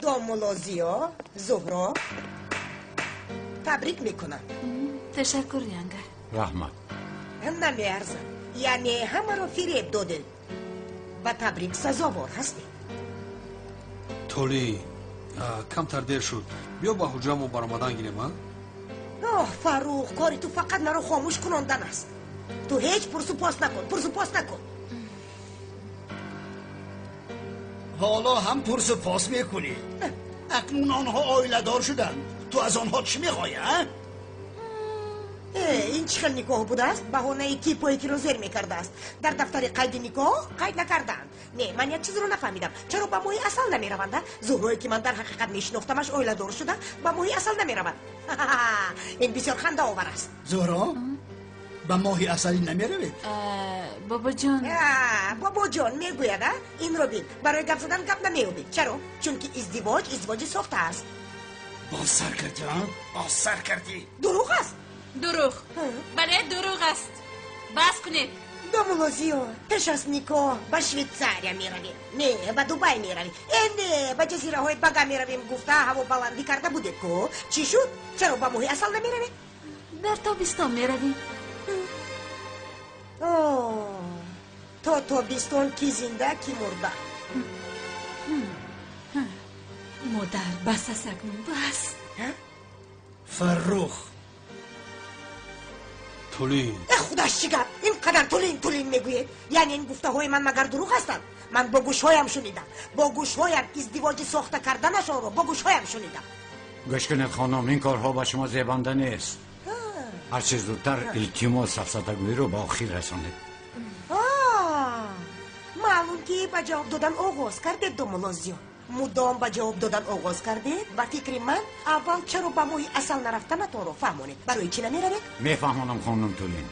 دومولوزیو زهرا تبریک میکنم. تشکر ینگه. رحمت نمیارزم، یعنی همه رو فریب دادین و تبریک سزاوار هستی. تولی کمتر دیر شد، بیا با حجرمون برآمدن گیریم ها؟ فاروق کاری تو فقط مرا خاموش کنندن است. تو هیچ پرسو پاس نکن. حالا هم پرسو پاس میکنی؟ اکنون آنها آیله دار شدن، تو از آنها چی میخوایی؟ این چه نکاح بوده است؟ بهانه تیپ و یکی رو زیر میکرده است. در دفتر قید نکاح قید نکردن. نه، من یک چیز رو نفهمیدم. چرا با ماهی اصل نمیروند؟ زهرایی که من در حقیقت میشناختمش آیله دار شده با ماهی اصل نمیروند. این بسیار خنده آور است. زهرا با ماهی اصلی نمیروید؟ بابا جان میگوید این رو بین برای گپ زدن گپ نمیوبید. چرا؟ چون که ازدواج ساخته است. باز سر کردی دروغ است. بله دروغ است. بس کنید. دومولوزیو پیش از نکاح به شویتزاریا میرویم، نه به دوبای میرویم، نه به جزیره های بگا میرویم. گفته هوا بلندی کرده بودید که چی شد؟ چرا با ماهی اصل نمیرویم؟ در تابستان میرویم. تا تابستان کی زنده کی مرده؟ مادر بس است اکنون بس. فرخ تولی خودش چیگر اینقدر تولین میگوید؟ یعنی این گفته های من مگر دروغ هستند؟ من با گوش هایم شنیدم، با گوش هایم ازدواج ساخته کردنشان رو با گوش هایم شنیدم. گوش کنید خانم، این کارها با شما زیبنده نیست. هر چیز زودتر التماس سفسطه‌گویی رو با آخر رسانید. معلوم که به جواب دادن آغاز کردید دومولوزیو. مدام به جواب دادن آغاز کردید. و فکر من اول چرا با ماهی اصل نرفتن تو رو فهمونید؟ برای چی نمیروید؟ میفهمونم خانم تولین.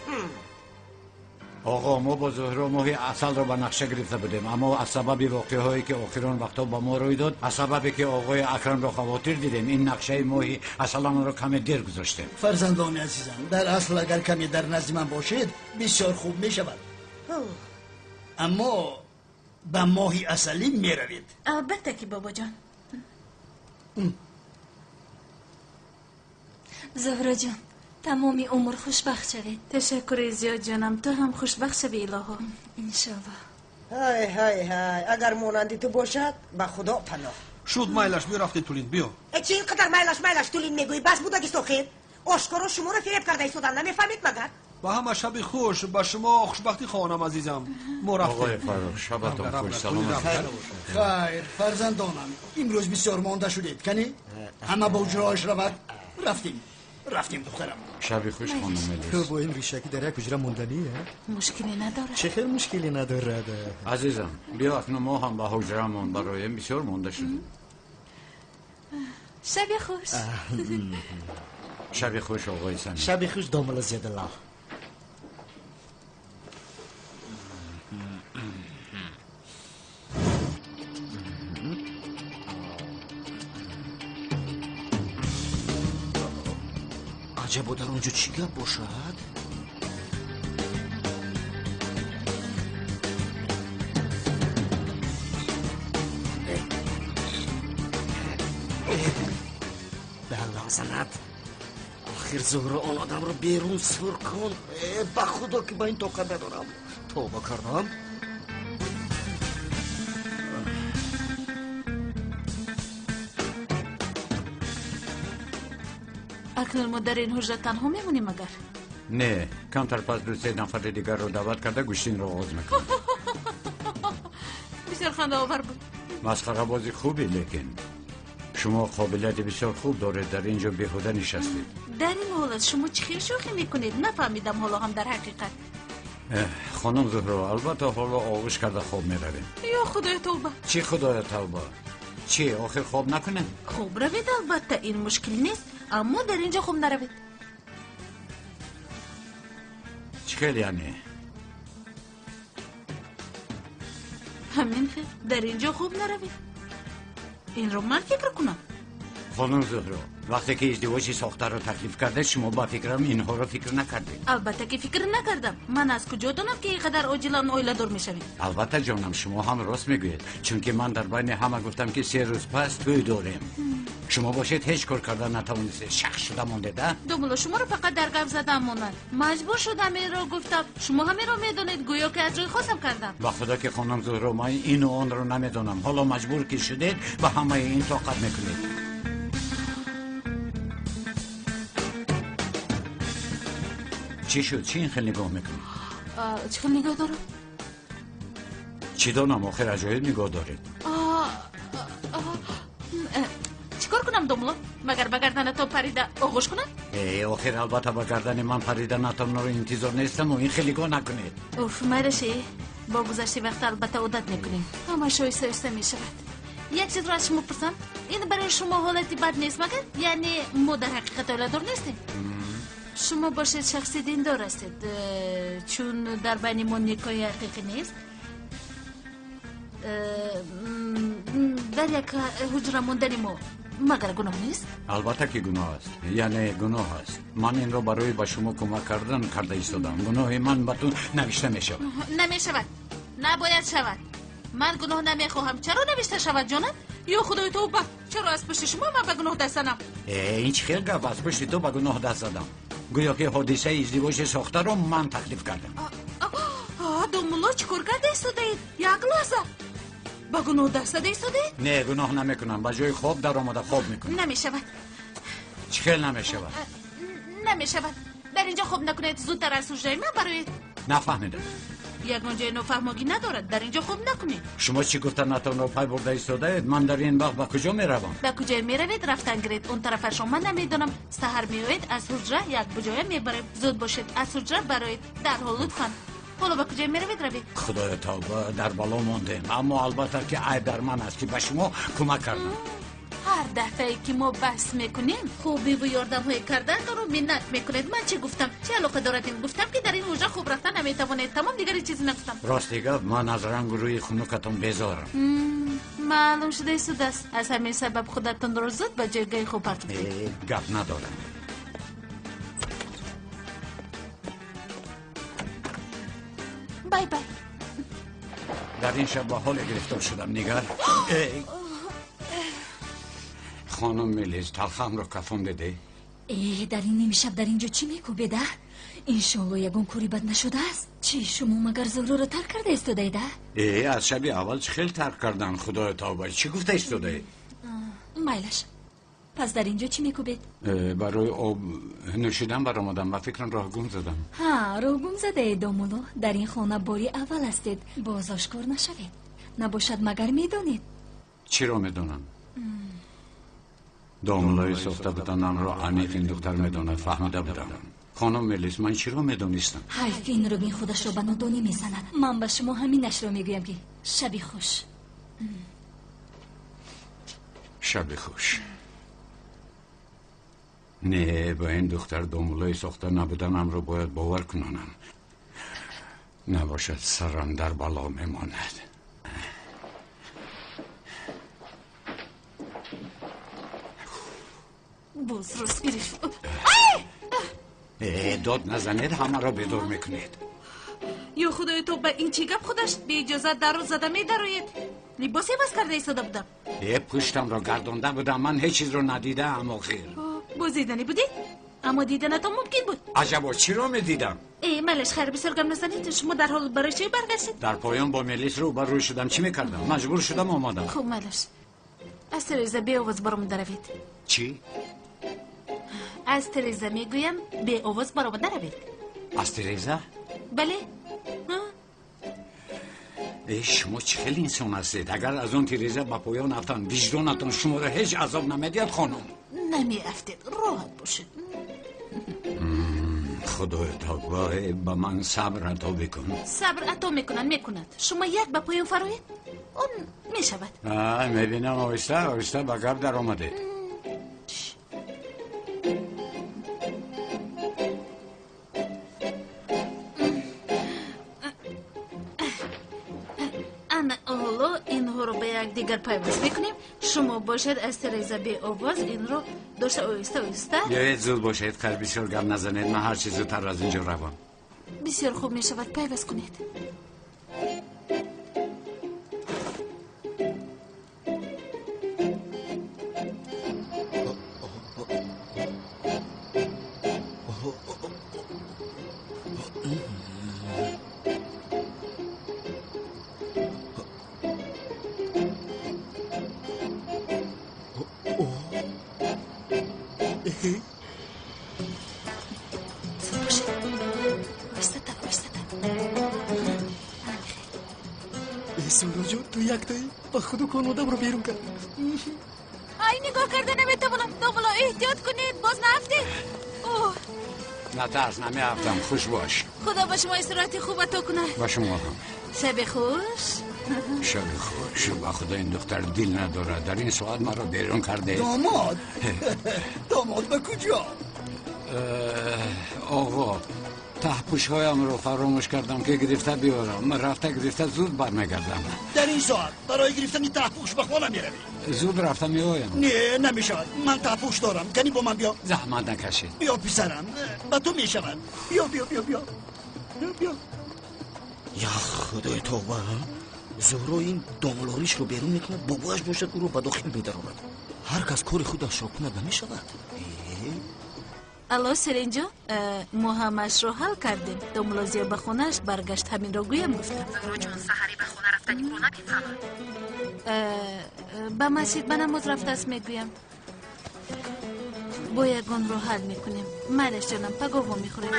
آقا ما با زهرا ماهی اصل رو به نقشه گرفته بودیم، اما از سبب واقعه هایی که آخران وقتا با ما روی داد، از سببی که آقای اکرم را خواطر دیدیم، این نقشه ماهی اصلا رو کمی دیر گذاشتیم. فرزندان عزیزم، در اصل اگر کمی در نزد من باشید بسیار خوب می شود. اما به ماهی اصلی می روید؟ البته که بابا جان. زهرا جان تمامی عمر خوشبخت شوید. تشکر زیاد جانم، تو هم خوشبخت شوی الهو. انشالله. های اگر مانندی تو باشد به خدا پناه. شد میلش بیا رفتی تولین بیا. چی اینقدر میلش تولین میگویی؟ بس بوده که ساخیر آشکارا شما رو فریب کرده ایستادن، نمیفهمید مگر؟ با همه شب خوش، با شما خوشبختی خواهانم عزیزم. ما رفتیم. آقای فرخ شبتون خوش، سلامت. خیر فرزندانم، امروز بسیار مانده شدید کنی؟ همه با اجراش رود. رفتیم دخترم. شبی خوش خانم ملیس. تو با این ریشکی در یک اجرا موندنیه؟ مشکلی نداره. چه خیلی مشکلی نداره. عزیزم بیا اکنون ما هم با حجرمون برایم بسیار مونده شدیم. شبی خوش. شبی خوش آقای سمی. شبی خوش دومولوزیو دلا. عجب در اونجا چی گپ باشد؟ به لازمت آخر زهرا آن آدم رو بیرون سر کن. به خدا که با این طاقت ندارم. توبه کردم. اکنون ما در این حجره تنها میمونیم مگر؟ نه، کمتر پس 2-3 نفر دیگر رو دعوت کرده گوشتین رو آغاز میکنه. بسیار خنده آور بود. مسخره بازی خوبی، لیکن شما قابلیت بسیار خوب دارید در اینجا بیهوده نشستید. در این حالت شما چی خیلی شوخی میکنید؟ نفهمیدم حالا هم در حقیقت. خانم زهرا البته حالا آغوش کرده خواب میرویم. یا خدای توبه. چی خدای توبه؟ چی آخر خواب نکنه؟ خوب روید البته، این مشکل نیست، اما در اینجا خوب نروید. چیکار یعنی؟ همین خیر، در اینجا خوب نروید. این رو من فکر کنم. خانم زهرا وقتی که ازدواج ساخته رو تکلیف کرده شما با فکرم اینها رو فکر نکردید. البته که فکر نکردم. من از کجا دونم که اینقدر عاجلا اویلادور میشوید؟ البته جانم شما هم راست میگوید چون که من در بین همه گفتم که 3 روز پس توی داریم. شما باشید هیچ کار کردن نتوانید شخص شده مانده ده؟ دوملو شما رو فقط در گپ زدم مونن. مجبور شدم این رو گفتم. شما همین رو میدونید گویا که از روی خواستم کردم. با خدا که خانم زهرا من این و آن رو نمیدونم. حالا مجبور که شدید و همه این طاقت میکنید. چی شد؟ چی این خیلی نگاه میکنید؟ چه خیلی نگاه دارم؟ چی دانم آخر عجایب نگاه دارید؟ چیکار کنم دوملو؟ مگر به گردن تو پریده آغوش کنم؟ آخر البته به گردن من پریدنتان رو انتظار نیستم و این خیلی گاه نکنید. اوف میرشی با گذشته وقت البته عادت میکنیم. همه شوی سوسته میشود. یک چیز را از شما پرسم، این برای شما حالتی بد نیست مگر؟ یعنی ما در حقیقت اولادور نیستیم؟ شما باشید شخصی دیندار هستید چون در بین ما نکاح حقیقی نیست. در یک حجره موندن ما مگر گناه نیست؟ البته که گناه است. یعنی گناه است. من این رو برای به شما کمک کردن کرده ایستادم. گناه من به تو نوشته می شود. نمی شود. نباید شود. من گناه نمی خواهم. چرا نوشته شود جانم؟ یا خدای تو چرا از پشت شما من به گناه دست زدم؟ این چه خیلی گفت از پشت تو به گناه دست زدم. گویا که حادثه ازدواج ساخته رو من تکلیف کردم. دوملو چیکار کرده ایستاده اید؟ یک لحظه با گناه دست زده ایستاده اید؟ نه گناه نمیکنم. به جای خواب در آمده خواب میکنم. نمی شود. چه خیلی نمی شود؟ نمی شود. در اینجا خواب نکنید زودتر از حجره من برای نفهمیدم. یگان جای نفهمگی ندارد. در اینجا خواب نکنید. شما چی گفتن نتان رو پای برده ایستاده اید؟ من در این وقت به کجا میروم؟ به کجا میروید؟ رفتن گرید اون طرف شما نمیدونم. سحر میوید از حجره یک بجای میبریم. زود باشید از حجره برایید. در حال لطفا. حالا به کجا میروید روید؟ خدای توبه در بالا ماندیم. اما البته که عیب در من است که به شما کمک کردم. هر دفعه که ما بحث میکنیم خوبی و یاردم های کردن رو منت میکنید. من چه گفتم؟ چه علاقه دارد؟ گفتم که در این حجره خوب رفتن نمیتوانید. تمام دیگری چیزی نگفتم. راستی گفت من از رنگ روی خنوکتون بیزارم. معلوم شده سود است. از همین سبب خودتون رو زود به جایگاه خوب پرت کنید. گپ ندارم. بای بای. در این شب با حال گرفتار شدم نگر. خانم میلیز تلخم رو کفون بده. در این نیم شب در اینجا چی میکوبه ده؟ انشالله یگون کوری بد نشده است. چی شما مگر زهرا رو ترک کرده استوده ده؟ از شب اول خیلی ترک کردن. خدای توبه چی گفته استوده؟ مایلش پس در اینجا چی میکوبید؟ برای آب نوشیدن برآمدم و فکرم راه گم زدم. راه گم زده دومولو. در این خانه باری اول هستید. باز آشکار نشوید. نباشد مگر میدونید؟ چی را میدونم؟ داملای ساخته بودنم را عمیق این دختر میداند. فهمیده بودم. خانم میلیس من چی را میدونستم؟ حیف این روبین خودش را به نادانی میزند. من به شما همینش را میگویم که شبی خوش. شبی خوش. نه با این دختر داملای ساخته نبودنم رو باید باور کنانم. نباشد سرم در بلا میماند. باز راست گرفت. داد نزنید همه را بیدار میکنید. یا خدای تو به این چی گپ خودش به اجازه در رو زده می درایید. لباسی بس کرده ایستاده بودم. پشتم را گردانده بودم. من هیچ چیز رو ندیدم آخر. بازیدنی بودی؟ اما دیدنتان ممکن بود. عجبا چی رو میدیدم؟ ملش خیر بسیار گم نزنید. شما در حال برای چی برگشتید؟ در پایان با ملیس رو روی شدم. چی میکردم؟ مجبور شدم آمدم. خب ملش از تریزه بی آواز برام دروید. چی؟ از تریزه میگویم بی آواز برام دروید. از تریزه؟ بله. شما چه خیلی انسان هستید. اگر از اون تریزه با پایان افتن وجدانتون شما را هیچ عذاب نمیدید خانم؟ نمی افتید. راحت باشید. خدای توبه به من صبر عطا بکن. صبر عطا میکند. شما یک به پایان فروید اون میشود. میبینم آهسته به گپ در آمده. حالا اینها رو به یک دیگر پیوست میکنیم. شما باشد از تریزا به آواز این رو داشته آیسته بیایید زود باشید خیلی بسیار گپ نزنید من هر چیز زودتر از اینجا روم. بسیار خوب می شود پیوست کنید. زورو جون تو یک تایی با خودو کن آدم رو بیرون کرد. ای نگاه کرده نمیتونم. دوبلا احتیاط کنید باز نفتید. اوه نترس نمیافتم خوش باش. خدا با شما استراحت خوبتو کنه. با شما هم. شب خوش. شب خوش. با خدا این دختر دل نداره در این ساعت ما رو بیرون کرده. داماد داماد به کجا؟ آقا تحپوش هایم رو فراموش کردم که گرفته بیارم. من رفته گرفته زود برمیگردم. در این ساعت برای گرفتن تحپوش به خانه میروی؟ زود رفته میایم. نه نمیشود من تحپوش دارم کنی با من بیا. زحمت نکشید. بیا پسرم با تو میشود. بیا بیا بیا بیا بیا. یا خدای توبه زورو این داملاریش رو بیرون میکنه باباش باشد او رو به داخل میدراند. هر کس کار خودش را کنه نمیشود. الو سرینجا ما همش رو حل کردیم. داملازیا به خونش برگشت همین رو گویم گفتم. زورو جون سحری به خونه رفتنی رو نمیفهمم. به مسجد به نماز رفته است میگویم. با یگان رو حل میکنیم. مالش جانم پگاهو میخوریم.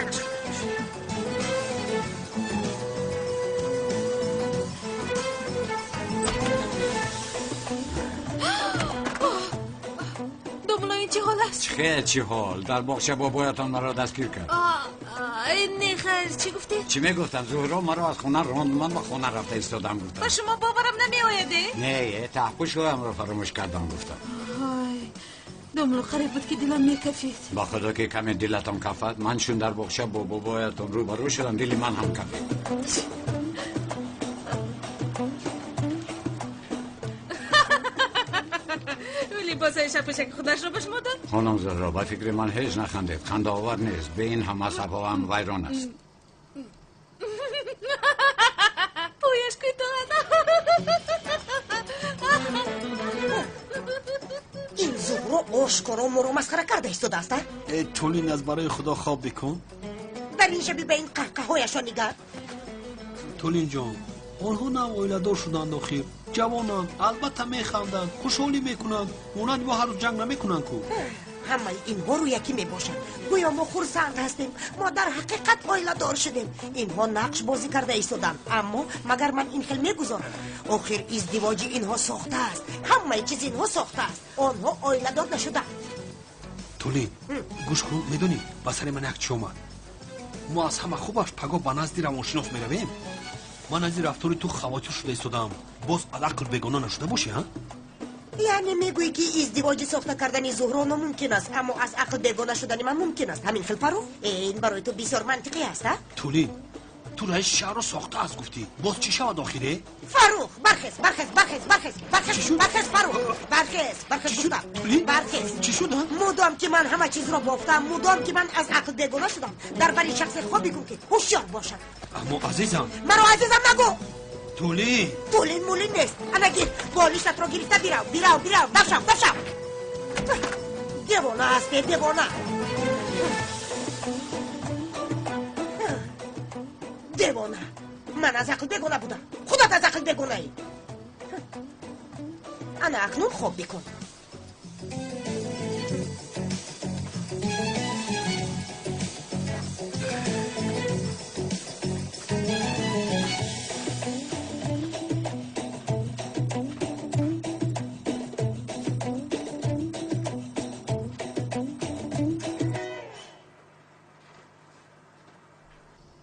داملا این چی حال است؟ خیلی چی حال در باغچه بابایتان مرا دستگیر کرد. نه خیر چی گفتی؟ چی میگفتم زهرا مرا از خونه راند من به خونه رفته ایستادم گفتم. با شما باورم نمی آیده؟ نه تحپوش هایم رو فراموش کردم گفتم. داملو خریب بود که دلم میکفید. با خدا که کمی دلتان کفت من چون در باغچه با بابایتان روبرو شدم دلی من هم کفید. لباسای شپوشک خودش رو به شما داد؟ خانم زهرا با فکر من هیچ نخندید خنده آور نیست به این هم عصب هم ویران است. پویش کتان این زهرو آشکارا ما رو مسخره کرده ایستاده است. تولین از برای خدا خواب بکن. در این شبی به این قهقه‌هایش را نگر. تولین جان آنها نه اویله‌دار شدند آخر جوانان البته میخندند خوشحالی میکنند مانند ما هر روز جنگ نمیکنند کو. همه اینها رو یکی میباشند گویا ما خرسند هستیم ما در حقیقت آیله دار شدیم. اینها نقش بازی کرده ایستادند اما مگر من این خیل میگذارم آخر ازدواجی اینها ساخته است. همه چیز اینها ساخته است آنها آیله دار نشدند. تولین گوش کن میدونی با سر من یک چی اومد. ما از همه خوبش پگاه به نزد روانشناس میرویم. من از این رفتاری تو خواطر شده ایستادم باز علاقل بگانه نشده باشی ها؟ یعنی میگویی که ازدواج ساخته کردن زهرا ممکن است اما از عقل بیگانه شدن من ممکن است همین خیل فرو؟ این برای تو بسیار منطقی است. تولین تو رئیس شهر رو ساخته است گفتی باز چی شود آخره؟ فروخ برخیز فروخ برخیز گفتم برخیز. چی شد؟ مدام که من همه چیز را بافتم مدام که من از عقل بیگانه شدم در برای شخص خوب بگو که هوشیار باشم. اما عزیزم مرا عزیزم نگو. تولین مولین نیست انا گیر بالشت را گرفته بیراو دفشم دیوانه است دیوانه من از عقل بیگانه بودم خودت از عقل بیگانه ای. انا اکنون خوب بکن.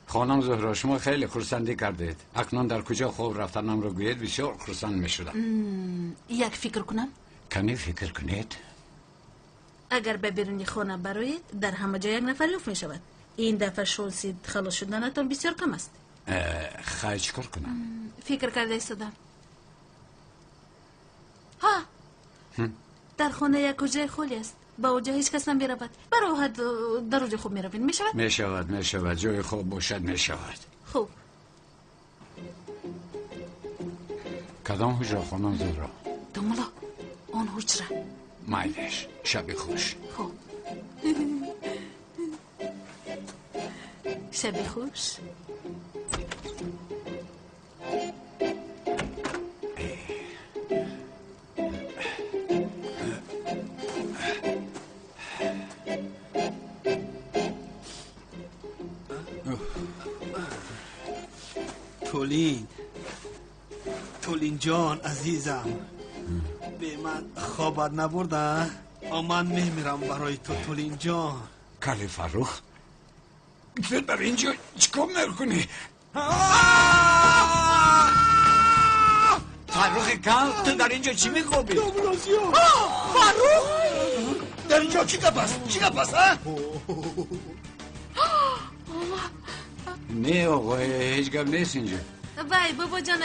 خانم زهرا شما خیلی خرسندی کردید. اکنون در کجا خواب رفتنم رو گوید بسیار خرسند می شدم. یک فکر کنم. کنی فکر کنید. اگر به بیرونی خانه برایید در همه جا یک نفر لوف می شود. این دفعه شانسی خلاص شدنتان بسیار کم است. خواهی چکار کنم؟ فکر کرده ایستادم. در خانه یک جای خالی است با اونجا هیچ کس نمیرود برای در اونجا خوب میروین میشود؟ میشود جای خوب باشد میشود. خوب کدام حجره خانم زهرا؟ دوملا آن حجره. مایلش شب خوش. خوب شب خوش. تولین جان عزیزم به من خوابت نبرده؟ من میمیرم برای تو تولین جان. کلی فروخ تو در اینجا چیکار میکنی؟ فروخ کل تو در اینجا چی میخوابی؟ فاروق در اینجا چی گپ است ها؟ نه آقا هیچ گپ نیست اینجا. وای بابا جان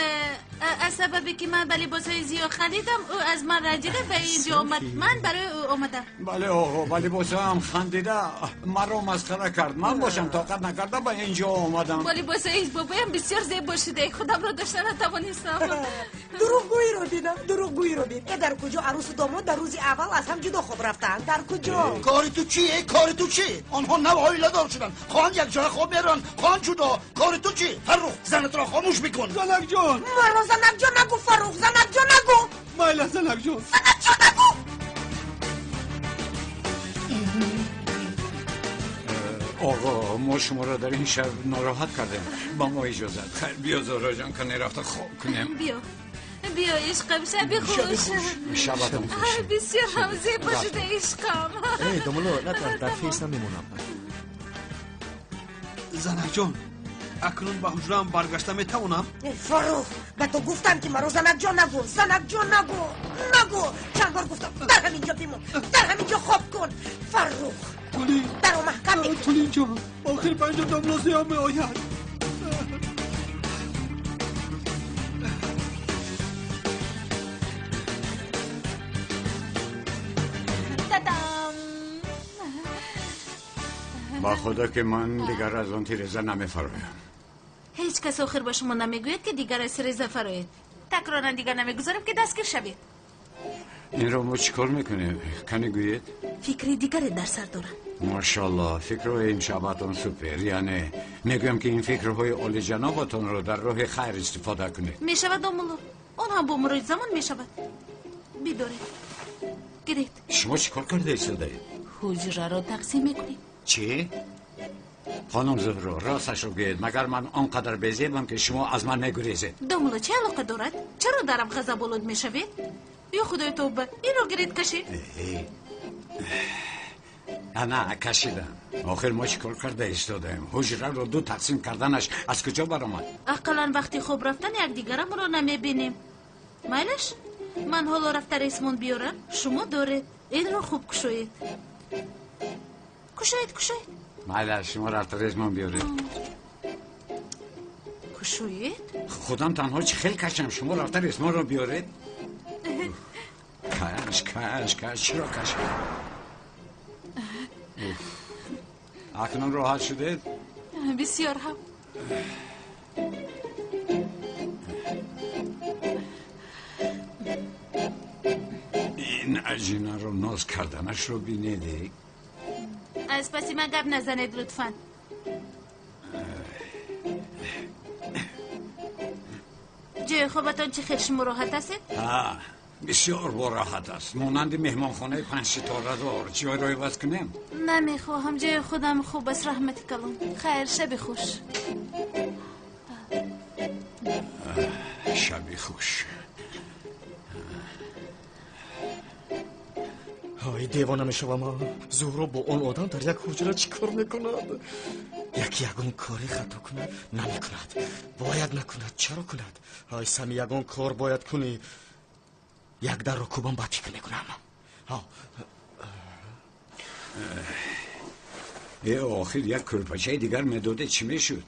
از سببی که من بلی باسای زیاد خریدم او از من رنجیده و اینجا آمد من برای او آمدم. بله آقا ولی باسه هم خندیده مرا مسخره کرد من باشم طاقت نکرده با اینجا آمدم. ولی باسای بابایم بسیار زیبا شده خودم را داشته نتوانستم. دروغگویی رو بین در کجا عروس و داماد در روز اول از هم جدا خواب رفتن در کجا؟ کاری تو چی؟ آنها نو آیله دار شدن خواهن یک جای خواب میرن خواهن جدا. کاری تو چی؟ فروخ زنت را خاموش بکن. زنک جان مرا زنک جان نگو فروخ زنک جان نگو. مایله زنک جان نگو. آقا ما شما را در این شب ناراحت کردیم با ما اجازت. خیر بیا زهرا جان که رفته خواب کنیم. بیا عشقم شب خوش. شبتون خوش. بسیار هم زیبا شده عشقم. دوملو نتوان در فیس نمیمونم. زنک جان اکنون به حجرم برگشته میتوانم؟ فروخ به تو گفتم که مرا زنک جان نگو چند بار گفتم در همینجا بیمون در همینجا خواب کن. فروخ تولی در محکم بگیر. تولی جان آخر پنجا دملازی هم می آید. با خدا که من دیگر از آن تیرزه نمیفرایم. هیچ کس آخر با شما نمیگوید که دیگر از رزه فرایید. تکرارا دیگر نمیگذارم که دستگیر شوید. این رو ما چیکار میکنیم؟ کنی گوید؟ فکری دیگری در سر دارم. ماشاءالله فکرهای این شباتون سوپر. یعنی میگویم که این فکرهای عالی جنابتون رو در راه خیر استفاده کنید. میشود دوملو اون هم با مرای زمان میشود. بیدارید گرید. شما چیکار کرده ایستاده؟ حجره را تقسیم میکنید. چی؟ خانم زهرا راستش رو بگید مگر من آنقدر بیزیبم که شما از من میگریزید؟ دوملو چه علاقه دارد؟ چرا درم غضب آلود میشوید؟ یا خدای توبه این رو گرید کشید. نه کشیدم. آخر ما چیکار کرده ایستادیم؟ حجره رو دو تقسیم کردنش از کجا برآمد؟ اقلا وقتی خوب رفتن یک دیگرم رو نمیبینیم. مایلش من حالا رفته ریسمون بیارم شما دارید این رو خوب کشوید. کشوید مایلش شما رفته ریسمون بیارید. کشوید؟ خودم تنها چه خیلی کشم شما رفته ریسمون رو بیارید. کش چرا کش؟ اکنون راحت شدید؟ بسیار هم. این عجینه رو ناز کردنش رو بینیدی؟ از پسی من گپ نزنید لطفاً. جای خوابتان چه خیلی شما راحت هستید؟ بسیار با راحت است. مانند مهمانخانه 5 ستاره دار. جای رو عوض کنیم؟ نمیخواهم جای خودم خوب است رحمت کلون. خیر شب خوش. شب خوش. های دیوانه میشوم. زهرا با اون آدم در یک حجره چی کار میکند؟ یکون کاری خطا کند نمیکند. باید نکند چرا کند؟ های سمی یکون کار باید کنی. یک در رو کوبم با فکر میکنم. آخر یک کرپچه دیگر مداده چی میشد؟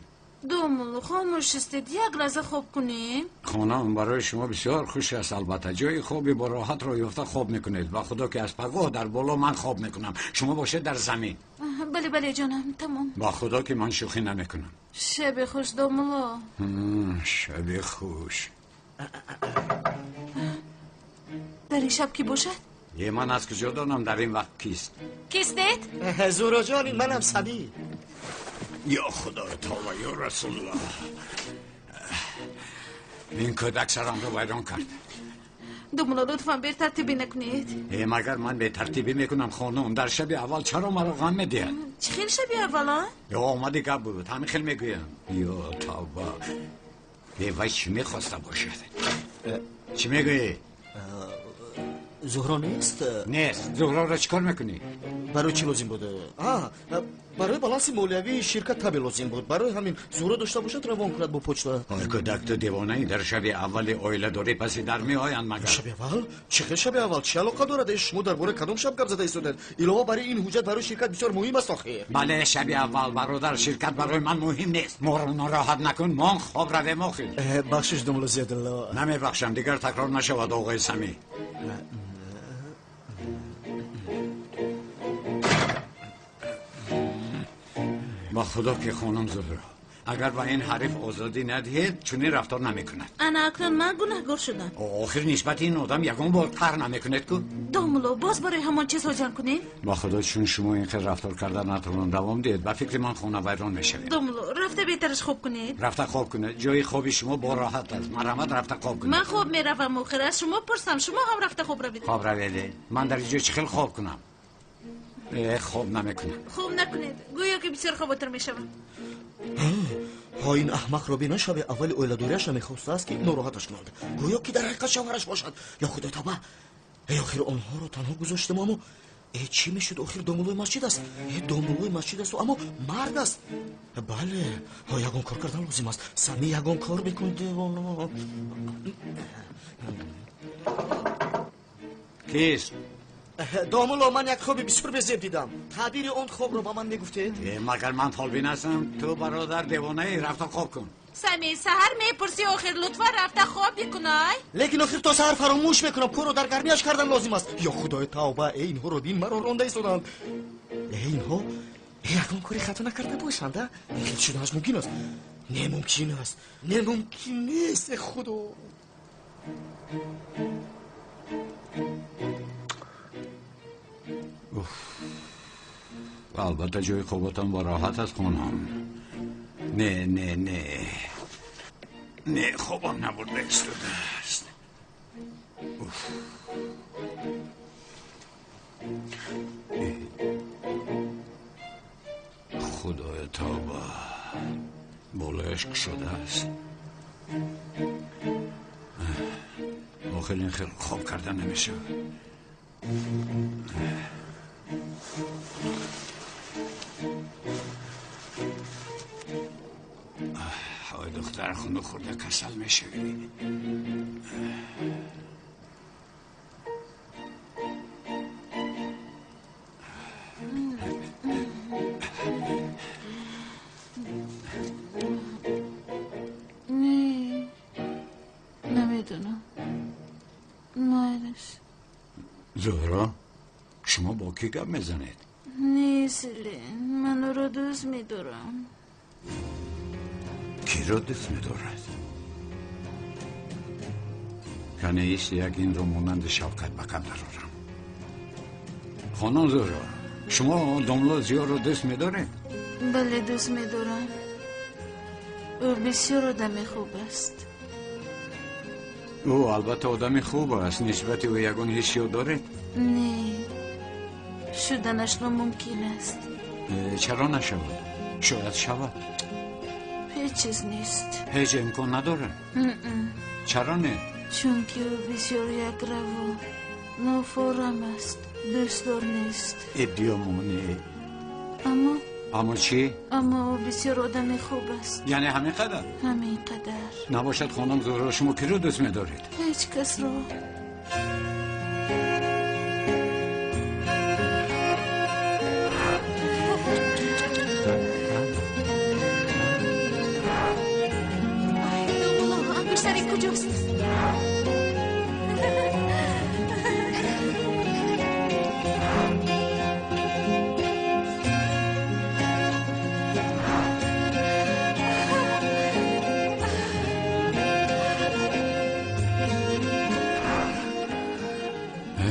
دومولو خاموش استید یک لحظه خوب کنیم. خانم برای شما بسیار خوش است. البته جای خوبی با راحت رو یافته خواب میکنید و خدا که از پگاه در بالا من خواب میکنم، شما باشید در زمین. بله جانم، تمام. با خدا که من شوخی نمیکنم. شب خوش دومولو. شب خوش. در این شب کی باشد؟ یه من از کجا دانم در این وقت کیست؟ کیستید؟ زهرا جان این منم سمی. یا خدا توبه یا رسول الله. این کودک سرم رو ویران کرد. دومولو لطفا بیر ترتیبی نکنید. مگر من به ترتیبی میکنم خانم؟ در شب اول چرا مرا غم میدید؟ چه خیلی شبی اولا؟ یا آمده گپ بود همین خیلی میگویم. یا توبه به وی چی میخواسته باشد؟ چی میگویی؟ زهرا نیست؟ نیست. زهرا را چیکار میکنی؟ برای چی لازم بوده؟ برای بالانس مالیوی شرکت تبی لازم بود. برای همین زهرا داشته باشد روان کند با پچتا. کودک تو دیوانه ای در شب اول اویله داری پسی در می آیند مگر؟ شب اول؟ چه شب اول؟ چه علاقه دارد؟ شما درباره کدام شب گپ زده ایستادید؟ علاوه برای این حجت برای شرکت بسیار مهم است آخه. بله شب اول برادر، شرکت برای من مهم نیست. ما رو ناراحت نکن، من خواب رویم آخه. بخشش دومولو زیادالله. نمیبخشم، دیگر تکرار نشود آقای سمی. با خدا که خانم زهرا اگر با این حریف آزادی ندهید چونی رفتار نمیکند. انا اکنون من گناهگار شدم. آخر نسبت این آدم یگان بار قهر نمیکند کو؟ دومولو باز برای همان چیز جان کنیم؟ با خدا چون شما اینقدر رفتار کردن نتونن دوام دید با فکر من خونه ویران میشوید. دومولو رفته بهترش خوب کنید. رفته خواب کنید. جای خوابی شما با راحت است. مرحمت رفته خواب کنید. من خواب میروم آخر از شما پرسم شما هم رفته خوب روید. خواب روید؟ من در اینجا چه خیلی خواب کنم؟ خواب نمیکنم. خوب نکنید گویا که بسیار خوابتر میشوم. این احمق رو بینا شب اول اویلادوریش نمیخواسته است که ناراحتش کند. گویا که در حقیقت شوهرش باشد. یا خدا توبه. آخر آنها رو تنها گذاشتم اما چی میشد؟ آخر دومولوی مسجد است. دومولوی مسجد است اما مرد است. بله یگان کار کردن لازم است. سمی یگان کار بکنده. کیست؟ دومولو من یک خواب بسیار بزیب دیدم. تعبیر اون خواب رو با من میگفتید؟ مگر من طالبین هستم؟ تو برادر دیوانه ای رفته خواب کن. سمی سحر میپرسی آخر لطفا رفته خواب بکنای؟ لیکن آخر تا سحر فراموش میکنم کارو در گرمیش کردن لازم است. یا خدای توبه اینها رو بین مرا رانده ایستادند. اینها یکم کاری خطا نکرده باشند؟ این شده از ممکن است. نممکن است. نممکن نیست خدا. البته جای خوابتان با راحت است خانم. نه خوابم نبرده ایستاده است. خدای توبه بال عشق شده است. آخر این خیلی خواب کردن نمیشه. های دختر خونو خورده کسل میشه. نمیدونم مایرش. زهرا شما با کی گپ میزنید؟ نیسلین من او رو دوست میدارم. کی رو دوست میدارد؟ کنه ایست یک این رو مانند شوکت بکم دارم. خانم زهرا شما دومولو زیا رو دوست میدارید؟ بله دوست میدارم. او بسیار آدم خوب است. او البته آدم خوب است. نسبت او یگون حسی داره؟ نه شدنش ناممکن است. چرا نشود؟ شاید شود. هیچ چیز نیست. هیچ امکان نداره؟ چرا نه؟ چون که او بسیار یک رو نافارم است. دوستدار نیست. ادیامونه. اما چی؟ اما او بسیار آدم خوب است. یعنی همین قدر؟ همین قدر. نباشد خانم زهرا شما کی رو دوست میدارید؟ هیچ کس رو.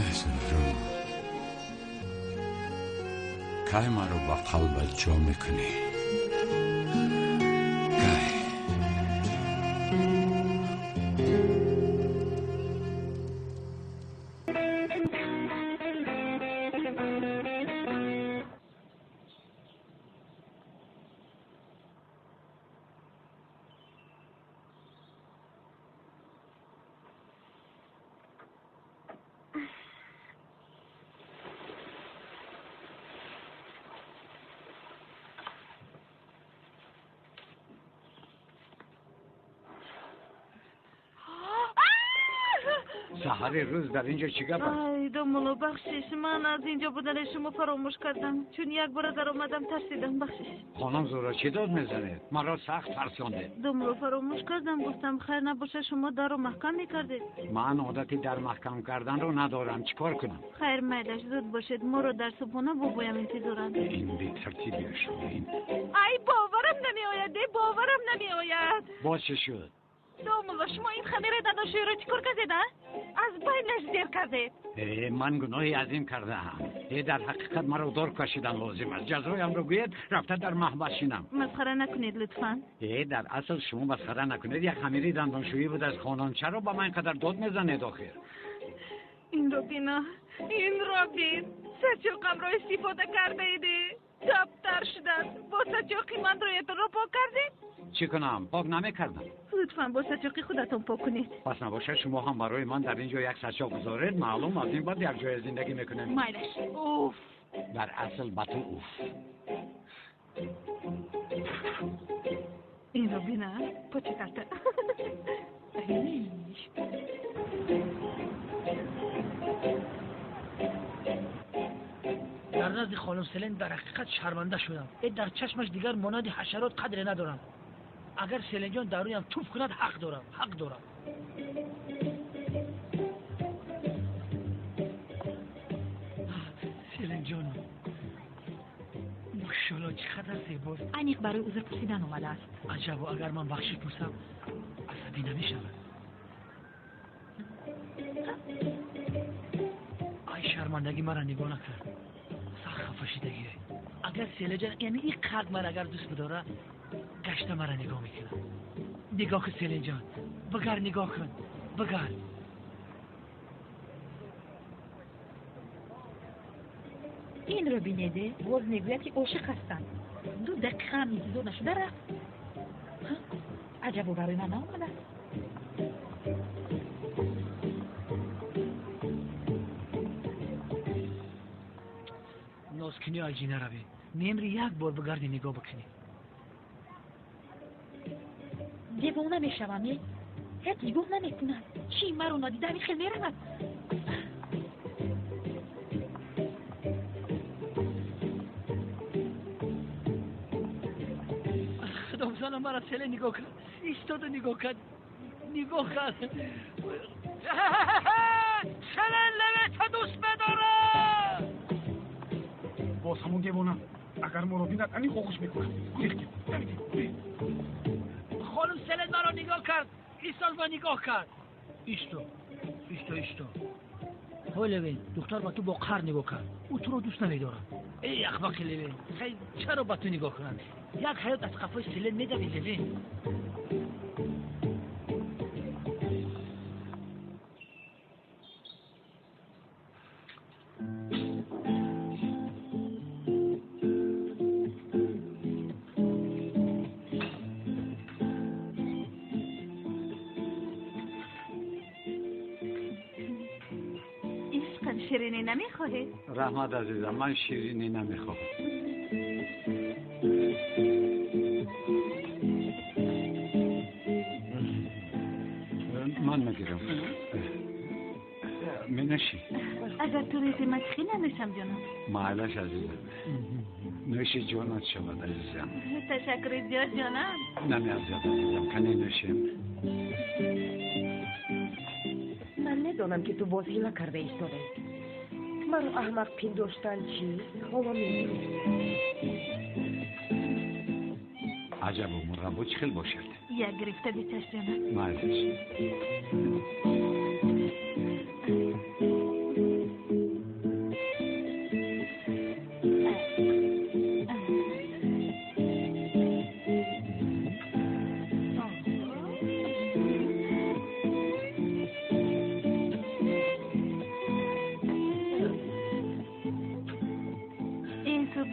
زهرو که ما رو با قلبت جا میکنی که سحر روز در اینجا چی گپ است؟ ای دومولو بخشش من از اینجا بودن شما فراموش کردم چون یک بار در اومدم ترسیدم بخشش خانم زورا چی داد میزنه؟ مرا سخت ترسانده. دومولو فراموش کردم گفتم خیر نباشه شما در رو محکم میکردید من عادتی در محکم کردن رو ندارم چیکار کنم؟ خیر میلش زود باشید ما رو در صبحانه بابایم انتظارند این بی ترتیبی شده این. ای باورم نمیآید باورم نمیآید باز چه شد؟ دومولو شما این خمیر داداشوی رو چیکار کردید از بینش دیر کردید من گناهی عظیم کردم. در حقیقت مرا دار کشیدن لازم است. جزایم رو گوید رفته در محبس شینم. مسخره نکنید لطفا. در اصل شما مسخره نکنید. یک خمیری دندانشویی بود از خانم. چرا با من اینقدر داد میزنید آخر؟ این رو بینا این رو بین سچوقم رو استفاده کرده ایدی دبتر شدن با سچوقی من رویتون رو پاک کردید؟ چی کنم؟ پاک نمیکردم. لطفا با سچوقی خودتون پاک کنید. پس نباشه شما هم برای من در اینجا یک سچوق گذارید. معلوم از این بعد یک جای زندگی میکنیم. مایلش اوف. در اصل با تو اوف. این رو بینا پاچه کرده. در نزد خانم سلین در حقیقت شرمنده شدم. در چشمش دیگر مانند حشرات قدر ندارم. اگر سلین جان در رویم توف کند حق دارم. سلین جانم ماشاءالله چقدر زیباست. انیق برای عذر پرسیدن اومده است. عجب و اگر من بخشش پرسم عصبی نمیشود. ای شرمندگی مرا نگاه نکرد. خفشیدگیه. اگر سیله جان یعنی این قد من اگر دوست بداره گشته مرا نگاه میکنه. نگاه کن سیله جان بگر نگاه کن بگر. این رو بینیده باز میگوید که عاشق هستند. 2 دقیقه هم انتظار نشده رفت. عجب و برای من آمده. نازکنی آجی نروی. میمری یک بار بگردی نگاه بکنی. دیوانه میشوم یه هیچ نگاه نمیکنم. چی مرا نادیده میخیل میرود. خدا بزنم مرا سله نگاه کرد. ایستاد و نگاه کرد. سله لبه دوست بداره. باز همون دیوانه اگر ما رو بیند اینی خوش میکنه. خانم سلن مرا نگاه کرد. ایستاد و نگاه کرد. ایستو لوین دختر با تو با قهر نگاه کرد. او تو رو دوست نمیداره. ای اخباق لوین چرا با تو نگاه کنند؟ یک حیات از قفای سلن میدوی لوین. شیرینی نمیخواهی؟ رحمت عزیزم من شیرینی نمیخوام. من میگیرم. منشی اگر تو ریزی مچخی نمیشم جانم. معلش عزیزم نوشی جانت شود عزیزم. تشکر زیاد جانم. نمیاد زیاد عزیزم کنی نوشیم. من ندانم که تو باز هیله کرده ایستاده. مرا احمق پنداشتن چی؟ حالا میدونی. عجب و مربو چی خیل باشد؟ یک گرفته بیچش جانم. معلش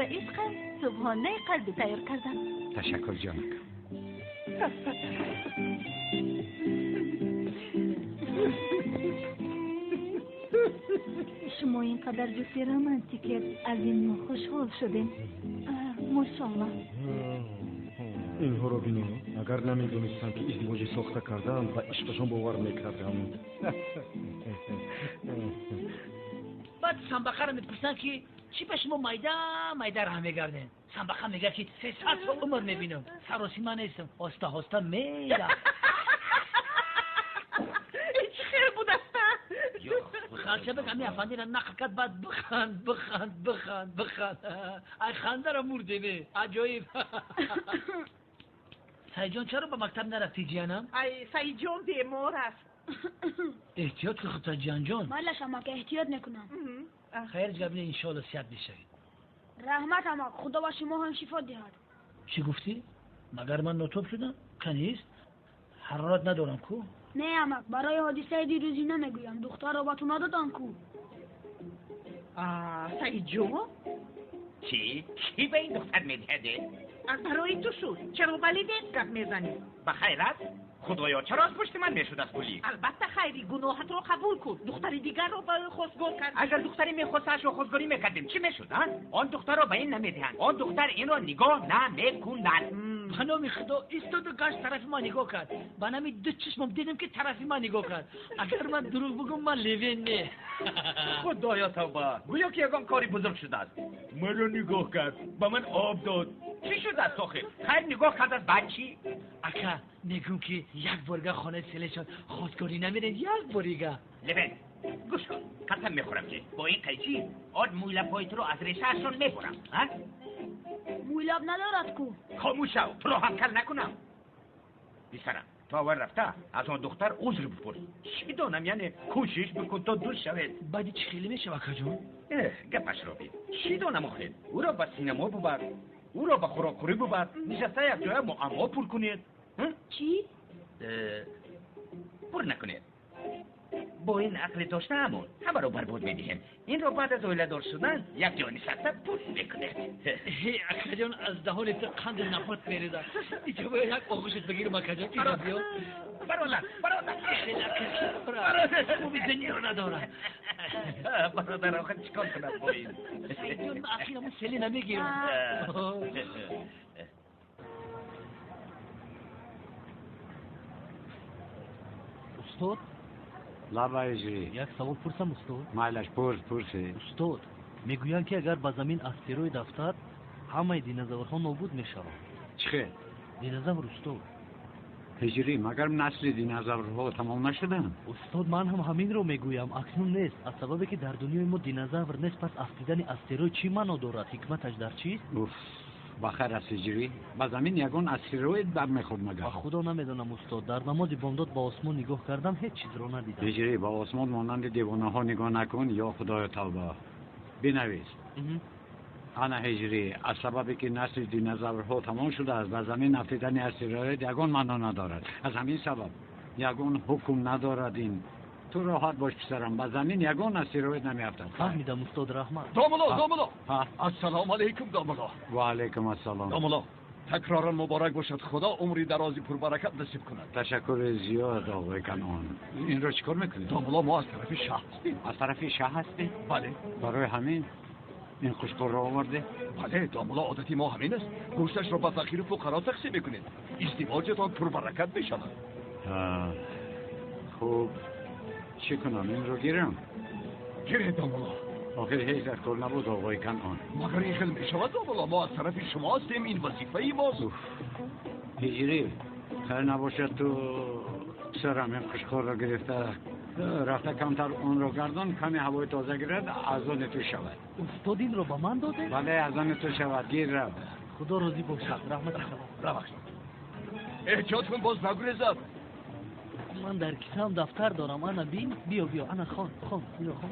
به عشق صبحانه قلبی تیار کردم. تشکر جانم. شما اینقدر جفتی رومانتیکت از این ما خوشحال شدیم. ماشاءالله. اینها رو بینو. اگر نمیدونستم که ازدواج ساخته کردم و عشقشون باور میکردم. بعد سنبخه رو میپرسن که چی به شما مایده راه میگردن؟ سنبخه میگه که 300 سال عمر میبینم. سراسی من نیستم. آسته آسته میرم. چی خیر بود استا؟ خرچه بگم می افندی را نقل کرد بعد بخند. ای خنده را مرده به عجایب. سعید جان چرا به مکتب نرفتی جانم؟ ای سعید جان بیمار است. احتیاط که خودت جان. مالش اما که احتیاط نکنم. خیر جبنه انشالله صحت بشوید. رحمت اما خدا با شما هم شفا دهد. چی گفتی؟ مگر من نوتوب شدم؟ کنیست؟ حرارت ندارم کو؟ نه اما برای حادثه دیروزی نمیگویم. دختر را با تو ندادن کو. سعید جان؟ چی به این دختر میدهده؟ برای تو شد. چرا ولی دست گپ میزنی؟ بخیر است؟ خدایا چرا از پشت من میشد از پولی؟ البته خیری گناهت را قبول کن. دختری دیگر را به خواستگار کرد. اگر دختری میخواستش و خواستگاری میکردیم چی میشد؟ آن دختر را به این نمیدهند. آن دختر این را نگاه نمیکنند. به نام خدا ایستاد و گشت طرف ما نگاه کرد. به نامی دو چشمم دیدم که طرف ما نگاه کرد. اگر من دروغ بگم من لیوین نه. خدایا توبه. گویا که یگان کاری بزرگ شده است. من را نگاه کرد. به من آب داد. چی شده است آخه؟ خیر نگاه کرد از بعد چی؟ اکا نگم که یک بارگاه خانه سلشان خواستگاری نمیرن یک بارگاه. لیوین گوش کن. قسم میخورم که با این قیچی آد مویلپایت رو از ریشه اشون میبرم. مویلاب ندارد کو. خاموش شو. تو را هم کل نکنم. بیسرم تو اول رفته از آن دختر عذر بپرس. چی دانم یعنی کوشش بکن تا دور شود. بعدی چی خیلی میشه وکا جون؟ گپش را بید. چی دانم آخه او را به سینما ببر. او را به خوراکخوری ببر. نشسته یک جای معما پر کنید. چی؟ پر نکنید. با این عقل داشته همون همه رو برباد میدهیم. این را بعد از اویله‌دار شدن یک جا نشسته پر میکنه. اکا جان از دهان تو قند نفت میریزه. اینجا باید یک آغوشت بگیرم اکا جان. اینجا بیا. برادر خوبی دنیا رو ندارم. برادر آخه چیکار کنم با این؟ سعید جان من اخیرمون سلی نمیگیرم. استاد لابا اجری یک سوال پرسم استاد؟ مالش پرسی. استاد میگویند که اگر به زمین استروید افتاد همه دینозاورها نابود میشوند. چه؟ دینозاور استاد. هجری مگر نسل دینозاورها تمام نشدن؟ استاد من هم همین رو میگویم اکنون نیست. از سببی که در دنیای ما دینозاور نیست پس افتیدن استروید چی معنا دارد؟ حکمتش در چیست؟ بخیر است هجری. به زمین یگان استروید برمیخورد مگر؟ خدا نمیدونم استاد. در نماز بامداد با آسمان نگاه کردم هیچ چیز رو ندیدم. هجری با آسمان مانند دیوانه ها نگاه نکن یا خدای توبه. بنویس. انا هجری از سببی که نسل دینозاورها تمام شده است به زمین افتیدن استروید یگان معنا ندارد. از همین سبب یگان حکم ندارد این. تو راحت باش پسرم به زمین یگان استروید نمیافتد. فهمیدم استاد رحمت. داملا السلام علیکم داملا. و علیکم السلام. داملا تکرارا مبارک باشد. خدا عمری درازی پربرکت نصیب کند. تشکر زیاد آقای کنعان. این رو چیکار میکنید؟ داملا ما از طرف شهر هستیم. از طرف شهر هستید؟ بله. برای همین این خوشخور را آورده؟ بله داملا عادتی ما همین است. گوشتش را به فقیر فقرا تقسیم میکنید. ازدواجتان پربرکت بشود. خوب چی کنم این رو گیرم؟ گیره داملا. آخر هیچ از کار نبود آقای کنعان. مگر این خیلی میشود داملا ما از طرف شما هستیم. این وظیفه ای ماست. هجری خیر نباشد تو سرم این خوشخور را گرفته رفته کمتر اون رو گردان کمی هوای تازه گیرد از آن تو شود. استاد این رو با من داده؟ بله از آن تو شود. گیر رو خدا راضی باشد. رحمت شما. احتیاط کن باز نگریزد. من در کیسه‌ام دفتر دارم. انا بیا انا خان بیا خان.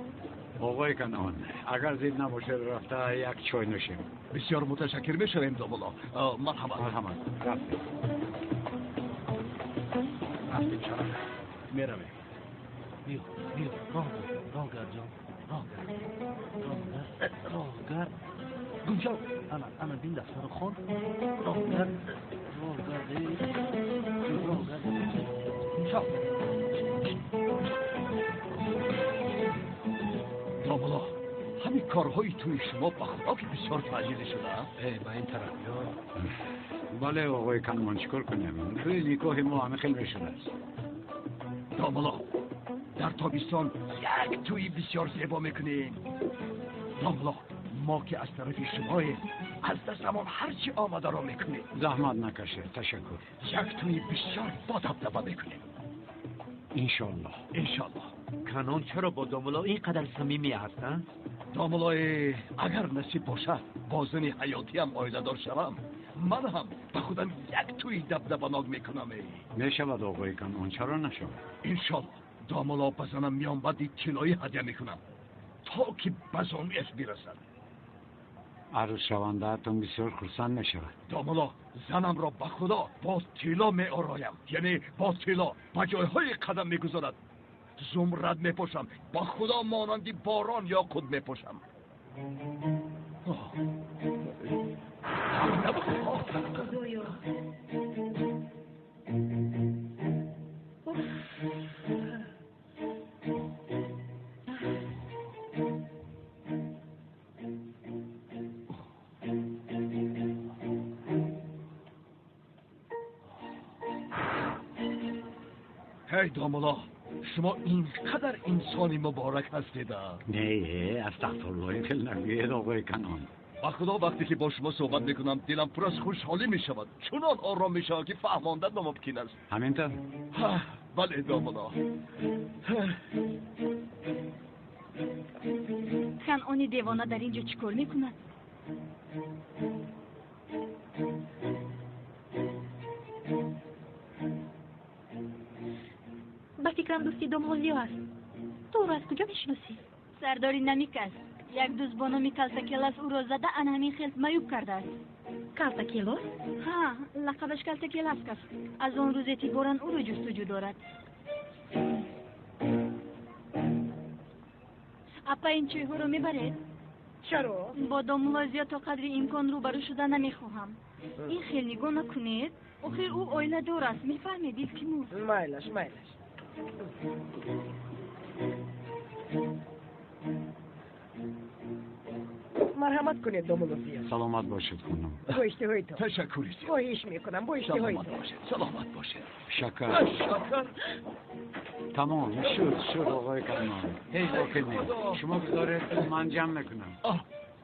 آقای کنعان اگر زید نباشه رفته یک چای نوشیم. بسیار متشکر میشویم داملا. مرحبا. رفتیم شرف میرویم. بیا راه گر جان راه گر گمشو انا بین دفتر خون راه گرد گمشو داملا همین کارهای توی شما با خدا که بسیار تعجیل شده با این طرف بله آقای کنمان چیکار کنیم توی نکاح ما همه خیلی شده است داملا در تابستان یک توی بسیار زیبا میکنیم داملا ما که از طرف شما از دستمان هرچی آمده را میکنیم زحمت نکشه تشکر یک توی بسیار با دبدبه میکنیم انشالله کنون چرا با داملا اینقدر صمیمی هستند؟ داملای اگر نصیب باشد بازن حیاتی هم آیده دار شوم من هم به خودم یک توی دبدبناک میکنم میشود آقای کنمان چرا نشود انشالله داملا بزنم میان بعدی طلایی هدیه میکنم تا که بزانیش برسد عروس شوندهتون بسیار خرسند میشود داملا زنم را به خدا با طلا می آرایم یعنی با طلا به جایهای قدم میگذارد زمرد میپوشم با خدا مانندی باران یا خود میپوشم هی داملا شما اینقدر انسانی مبارک هستید نه استغفرالله خیلی نگوید آقای کنان با خدا وقتی که با شما صحبت میکنم دلم پر از خوشحالی میشود چنان آرام میشود که فهماندن ناممکن است همینطور بله داملا کنعان دیوانه در اینجا چیکار میکند؟ با فکرم دوستی دامولیا است. تو او را از کجا میشناسی؟ سرداری نمیکس یک دوست بانامی کلتکیلاس او را زده ان همین خیلی معیوب کرده است. کلتکیلاس؟ ها لقبش کلتکیلاس است. از آن روز اعتبارا او را جستجو دارد. اپا این چیه ها رو میبرید؟ چرا؟ با دامولازیا تا قدر امکان رو برو شده نمیخواهم. این خیلی نگاه نکنید. آخر او آیله دار است میفهمید که مور مایلش مرحمت کنید دامولازیا سلامت باشید خانم با اشتهای تو تشکری خواهش میکنم با اشتهای تو سلامت باشید شکر تمام شد آقای کنان شما بذارید من جمع میکنم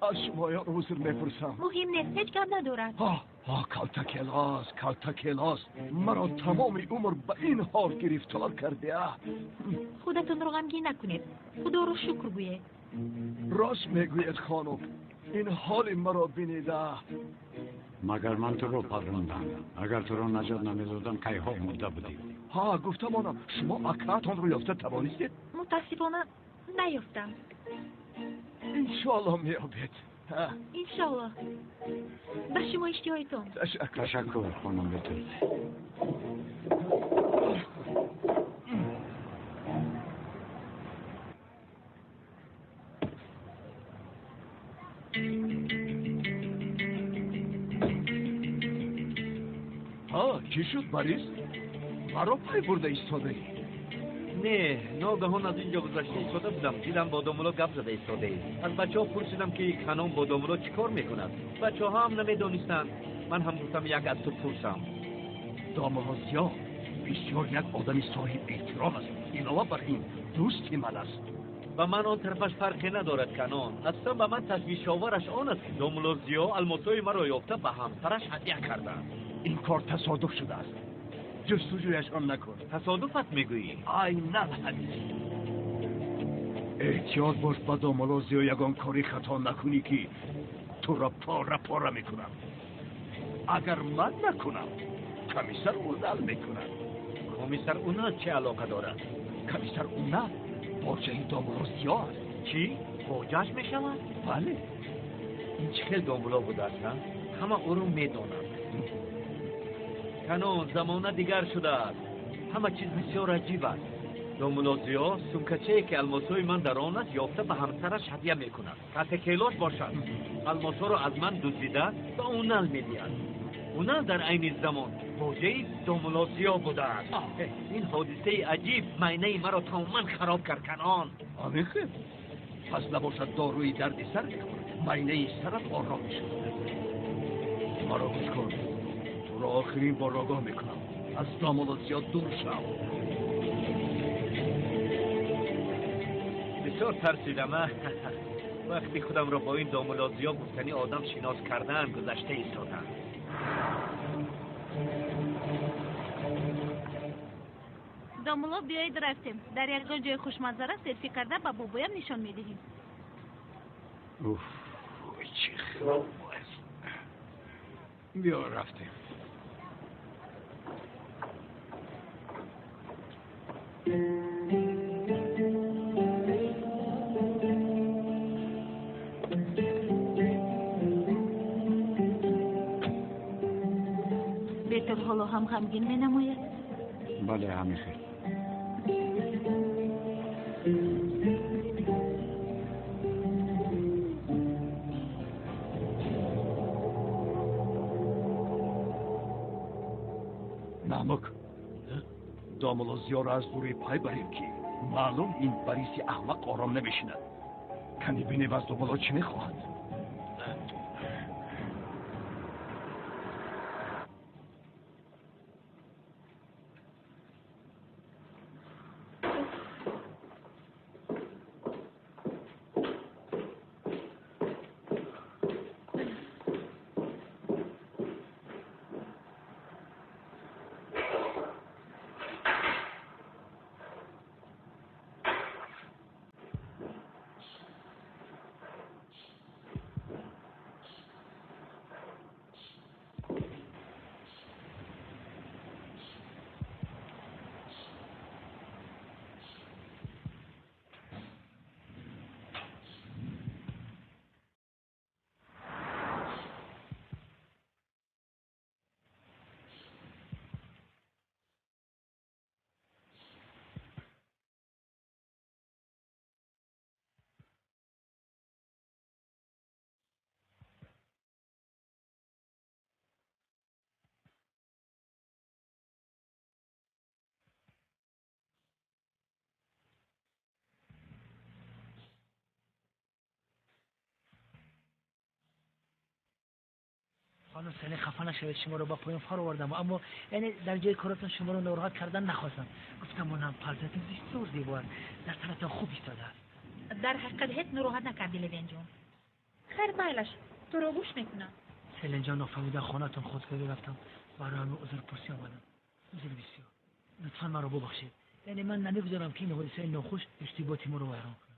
از شما یا عذر میپرسم مهم نیست هیچ کم ندارد کلتکیلاس مرا تمام عمر به این حال گرفتار کرده خودتون رو غمگین نکنید خدا رو شکر گویید راست میگوید خانم این حال مرا بینیده مگر من تو رو پروندم اگر تو رو نجات نمیدادم کی ها مرده بودیم گفتم آنم شما اکراتان رو یافته توانستید متاسفانه نیافتم انشالله میابید انشالله به شما اشتیایتون تشکر خانم بطور چی شد مریض؟ مرا پای برده ایستاده ای؟ نه ناگهان از اینجا گذشته ایستاده بودم دیدم با داملا گپ زده ایستاده ای از بچه ها پرسیدم که کنون با داملا چیکار میکند بچه ها هم نمیدانستند من هم گفتم یک از تو پرسم داملازیا بسیار یک آدم صاحب احترام است علاوه بر این دوستی من است و من آن طرفش فرقی ندارد کنون اصلا به من تشویش آورش آن است که داملازیا الماسای مرا یافته به همسرش هدیه کرده این کار تصادف شده است جستجویش آن نکن تصادفت میگویی عیناً حدیث احتیاط باش با داملازیا یگان کاری خطا نکنی که تو را پاره میکنم اگر من نکنم کمیسر اونال میکنم کمیسر اونال چه علاقه دارد؟ کمیسر اونال باجه داملازیا است چی؟ باجهش میشود؟ بله این چه خیلی داملا بوده است همه او رو میدانم کنون زمانه دیگر شده است همه چیز بسیار عجیب است دومولوزیو سومکچه‌ای که الماسوی من در آن است یافته به همسرش هدیه میکند. کسی کیلاش باشد الماسو رو از من دزدیده به اونال میدهد. اونال در عین زمان موجه دومولوزیو بوده است. این حادثه عجیب معنی مرا تماما خراب کرد کنان. آمیخه پس نباشد داروی درد سر بخور معنی سرت آرام شد. مرا گوش کن، تو را آخرین بار آگاه میکنم از دومولوزیو دور شو. بسیار ترسیدم. وقتی خودم را با این دومولوزیو گفتنی آدم شناس کردن گذشته ایستادم. دامولو بیایید رفتیم. در یک جای خوشمزه را سلفی کرده به بابایم نشان میدهیم. اوف چه خوب است. بیا رفتیم. بهتر حالا هم غمگین می نماید؟ بله همیشه. نمک دومولوزیو را از دوری پای بریم که معلوم این بریسی احمق آرام نمیشیند. کنی بینی از دومولو چی میخواهد؟ خانم سلی خفه نشوید، شما رو با پایم فار آوردم، اما یعنی در جای کارتون شما رو ناراحت کردن نخواستم. گفتم اونم پالتاتون بسیار زیبا است، در سرتون خوب ایستاده است. در حقیقت هیچ ناراحت نکردی لوین جون. خیر بایلش تو رو گوش میکنم. سلین جان نفهمیدم خانه‌تون خودکاری رفتم، برای همه عذر پرسی آمدم. عذر بسیار. لطفاً مرا ببخشید. یعنی من نمیگذارم که این حادثه ناخوش ارتباطی ما رو ویران کنه.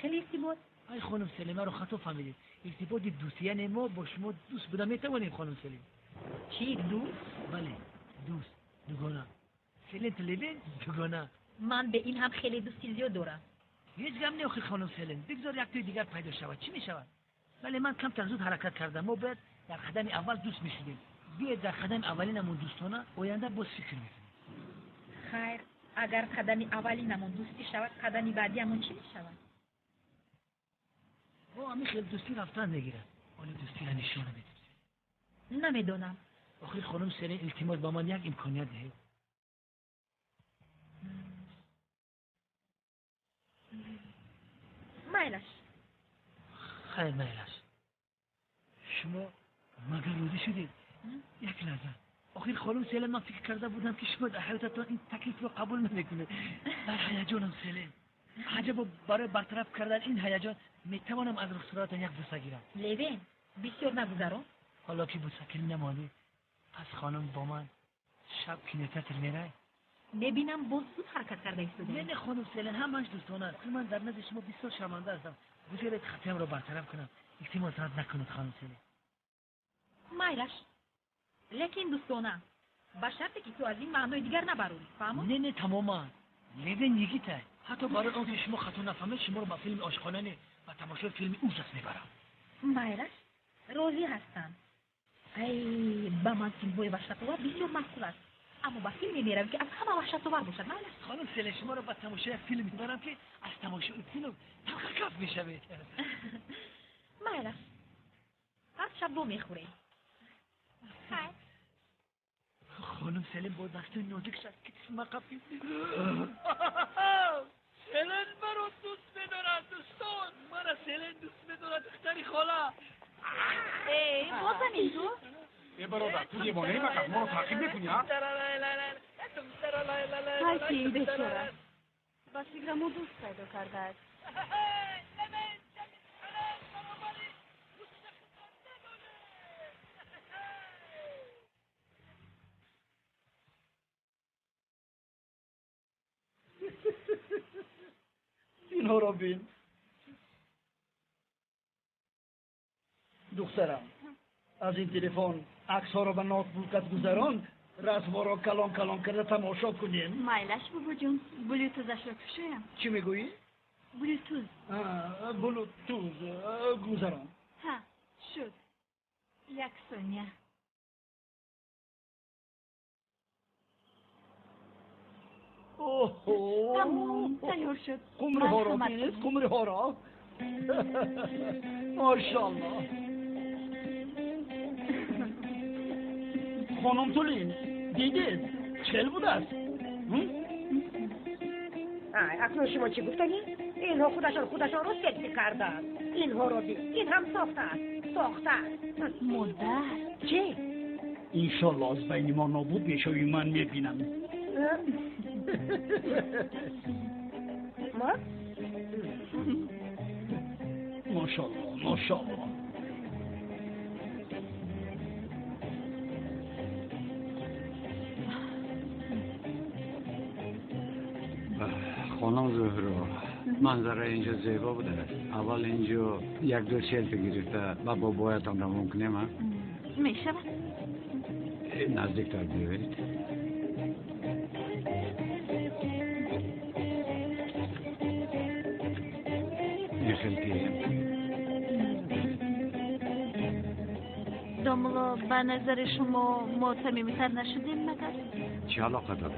خیلی ارتباط؟ ای خانم سلیم رو خطا فهمیدید. ارتباط دوستی، یعنی ما با شما دوست بودن میتوانیم خانم سلیم. چی دوست؟ بله دوست دوگانه. سلیم لوین دوگانه. من به این هم خیلی دوستی زیاد دارم. هیچ غم نخور خانم سلیم، بگذار یک توی دیگر پیدا شود. چی میشود؟ ولی من کم زود حرکت کردم. ما باید در قدم اول دوست میشدیم. بیاید در قدم اولینمون دوستانه آینده باز فکر میکنیم. خیر اگر قدم اولینمون دوستی شود، قدم بعدیمون چی میشود؟ او همین خیلی دوستی رفتن نگیره، ولی دوستی را نشانه میده. نمیدونم. آخر خانم سلیم التماس با من یک امکانیت ده. مایلش. خیر مایلش. شما مگر روزی شدید؟ یک لحظه. آخر خانم سلیم من فکر کرده بودم که شما در حیاتتون این تکلیف رو قبول نمیکنه. در هیجانم سلیم. عجبا برای برطرف کردن این هیجان میتوانم از رخصتاتون یک بوسه گیرم. لوین بسیار نگذارم. حالا که بوسه کردن نمانی، پس خانم با من شب کینوتئاتر میره. ببینم باز زود حرکت کرده ایستاده. نه خانم سلین همش دوستانه است. من در نزد شما بسیار شرمنده هستم. بذارید خطایم رو برطرف کنم. التماس نکنید خانم سلین. مایلش. لیکن دوستانه با شرطی که تو از این معنای دیگر نبروی. فهمون؟ نه تماما. لوین یکیته. حتی برای آنکه شما خطا نفهمید شما رو با فیلم عاشقانه و تماشای فیلم اوزس میبرم. مایلش راضی هستم. ای با من فیلم بوی و شقوه بسیار معقول است. اما با فیلمی میرم که از همه وحشت‌آور باشد. نه خانم سله شما رو با تماشای فیلم میبرم که از تماشای فیلم تلخ کف میشوید. مایل است. هر شب دو میخوریم. خانم سلم با دست نازک شد که چشم قفی سلن مرا دوست بدارد دوستان. مرا سلن دوست بدارد دختری خاله. ای بازم این تو؟ ای برادر تو دیوانه مگر ما رو تعقیب میکنی ها؟ های که بسیاره بسیگرامو دوست پیدا کرده است. اینها را بین. دخترم از این تلفن عکس ها را به نوتبوکت گذراند، رسم‌ها را کلان کلان کرده تماشا کنیم. مایلش بابا جون، بلوتوزش را کشویم. چی میگویی؟ بلوتوز. بلوتوز گذران. ها شد. یک ثانیه. تمام تیار شد. قمری ها را بینید، قمری ها را. ماشاءالله. خانم تولین دیدید چل بود است. اکنون شما چی گفتنی؟ اینها خودشان رو سلفی کردن. اینها رو دید. این هم ساخته است. مادر چی؟ انشالله از بین ما نابود میشوی، من میبینم. ما؟ ماشاءالله ماشاءالله. خانم زهرا منظره اینجا زیبا بوده. اول اینجا یک دو سلفی گرفته و با بایتان را ممکنه من میشود نزدیکتر بیایید. این خیلی داملا به نظر شما ما صمیمی‌تر نشدیم مگر؟ چه علاقه داره؟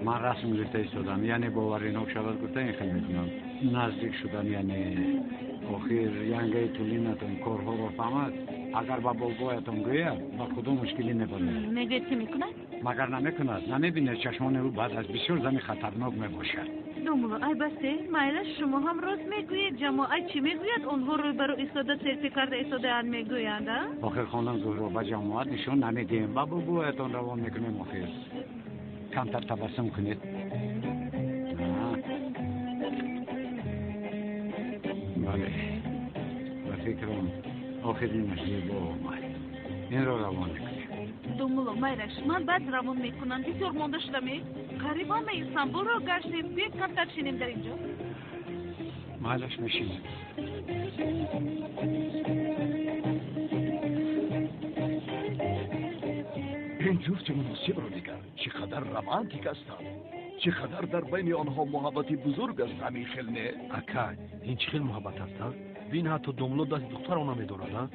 من رسم گرفته ایستادم، یعنی باوری نوک شود گفته این خیلی میتونم نزدیک شدن، یعنی آخر ینگه طولینتون کارها رو فهمد. اگر با بابایتون گوید با کدوم مشکلی نباید. میگه چی میکند؟ مگر نمیکند؟ نمیبینه چشمان او بعد از بسیار زنی خطرناک میباشد. داملا ای بسته مایلش شما هم راست میگویید، جماعت چی میگوید آنها روی برو ایستاده سلفی کرده ایستاده ان میگویند. آخر خانم زهرا با جماعت نشون نمیدیم و بابایتون روان میکنیم. آخر کمتر تبسم کنید. بله و فکرم آخرین زیبا آمد. این را روان میکنیم. دومولو مایرش من بعد روان میکنم. بسیار مانده شدمی؟ قریب همه استانبول را گشتیم. بیاید کمتر شینیم در اینجا. مایلش میشینیم. این جفت مناسب رو دیگر چقدر رومانتیک هستند، چقدر در بین آنها محبتی بزرگ است. همین خیل نه اکا این چه خیل محبت هست؟ بین حتی دوملو دست دختر آنها میدارد.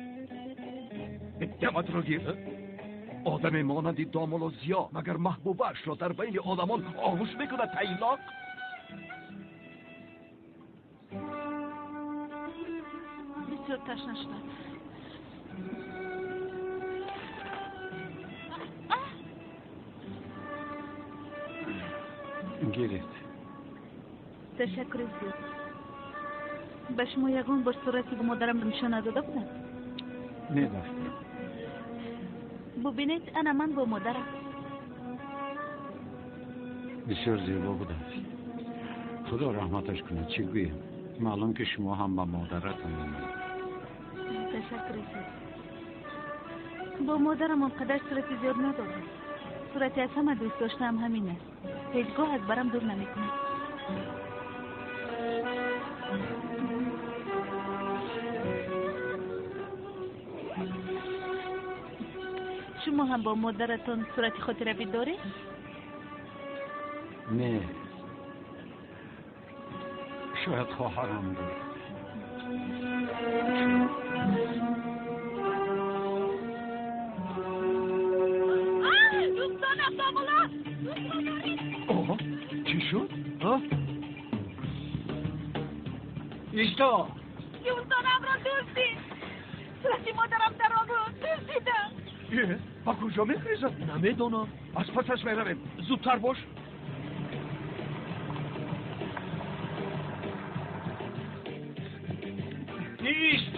یمت را گیر آدم مانند دامل و زیا مگر محبوبش را در بین آدمان آغوش میکند تیلاق؟ بسیار تشنه شدم. گیرید. تشکر زیاد. به شما یگان با صورتی به مادرم نشان داده بودم؟ نداشتم. ببینید انا من با مادرم. بسیار زیبا بود. خدا رحمتش کنه. چی گویم؟ معلوم که شما هم با مادرتون میمونید. تشکر زیاد. با مادرم آنقدر صورتی زیاد ندارم. صورتی از همه دوست داشتم همین است. هیچگاه از برم دور نمیکنه. شما هم با مادرتون صورتی خاطره‌ای داری؟ نه. شاید خواهرم داره. دوستانم داملا کیش تو؟ دوستانم را دوستی صورتی مادرم در آن را دوستیدم. با کجا میفریزم؟ نمیدونم. از پسش میرویم. زودتر باش. نیست.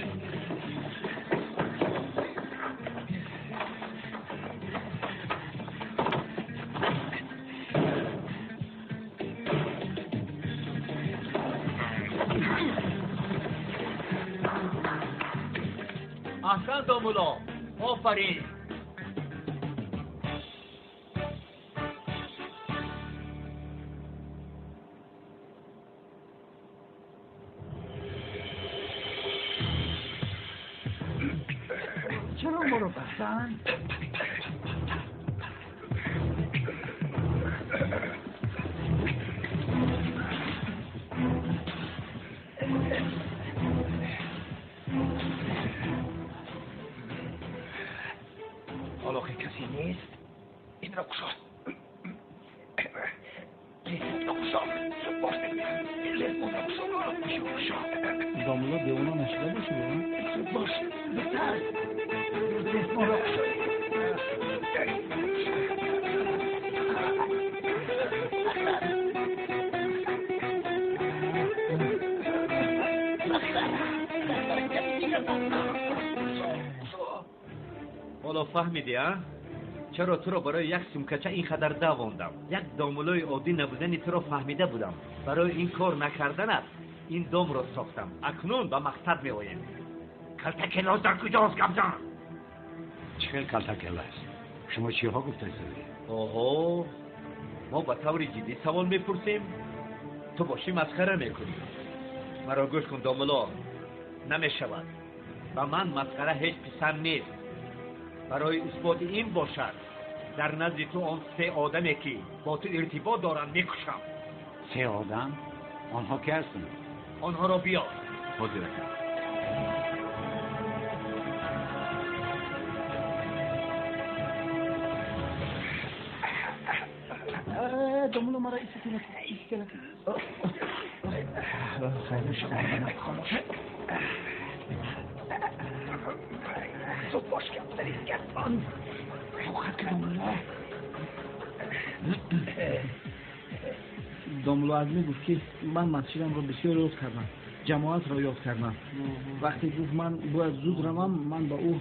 احسن دامولا آفرین. چرا ما رو بستن؟ آلاخی کسی نیست؟ این را کشا. لیسمون را کشا. باش نمیدیم. لیسمون را کشا. دامولا دیوانا نشده باشه باش. بهتر. لیسمون را کشا. حالا فهمیدی ها؟ چرا تو رو برای یک سمکچه اینقدر دواندم؟ یک دامولوی عادی نبودنی تو رو فهمیده بودم. برای این کار نکردنت این دام را ساختم. اکنون به مقصد می آیم. کلتکلا در کجاست گبزن؟ چه کلتکلا است؟ شما چی ها گفته سوی؟ اوه ما به طور جدی سوال میپرسیم تو باشی مسخره میکنی. مرا گوش کن دامولا. نمیشود. و من مسخره هیچ پسند نیست. برای اثبات این باشد در نزد تو آن 3 آدمی که با تو ارتباط دارن میکشم. 3 آدم؟ آنها که هستند؟ آنها را بیار. حاضر کن. دامولا مرا ایست کنه. خیلیش خاموش. زود باش که دارید گردان. روخت که دامولا از می گفت که من مسیرم را بسیار یاد کردم. جماعت را یاد کردم. وقتی گفت من باید زود روم من با او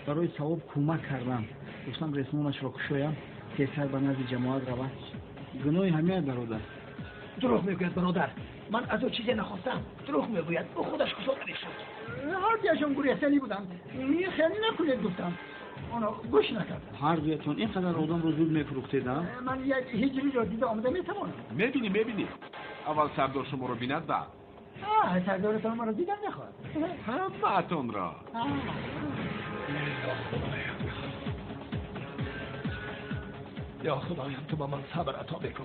برای ثواب کمک کردم. گفتم رسمونش را کشایم که سر به نزد جماعت رود. گناه همه برادر. دروغ میگوید برادر. من از او چیزی نخواستم. دروغ میگوید. او خودش کشاده میشد. هر دیشون گریستنی بودم. خیلی نکنید گفتم. آنها گوش نکرد. هر دویتون اینقدر آدم رو زود میفروختیدم. من یک هجری را دیده آمده میتوانم. میبینی. اول سردار شما رو بیند بعد. سردارتان ما را دیدن نخواهد. همتون را. یا خدایم تو با من صبر عطا بکن.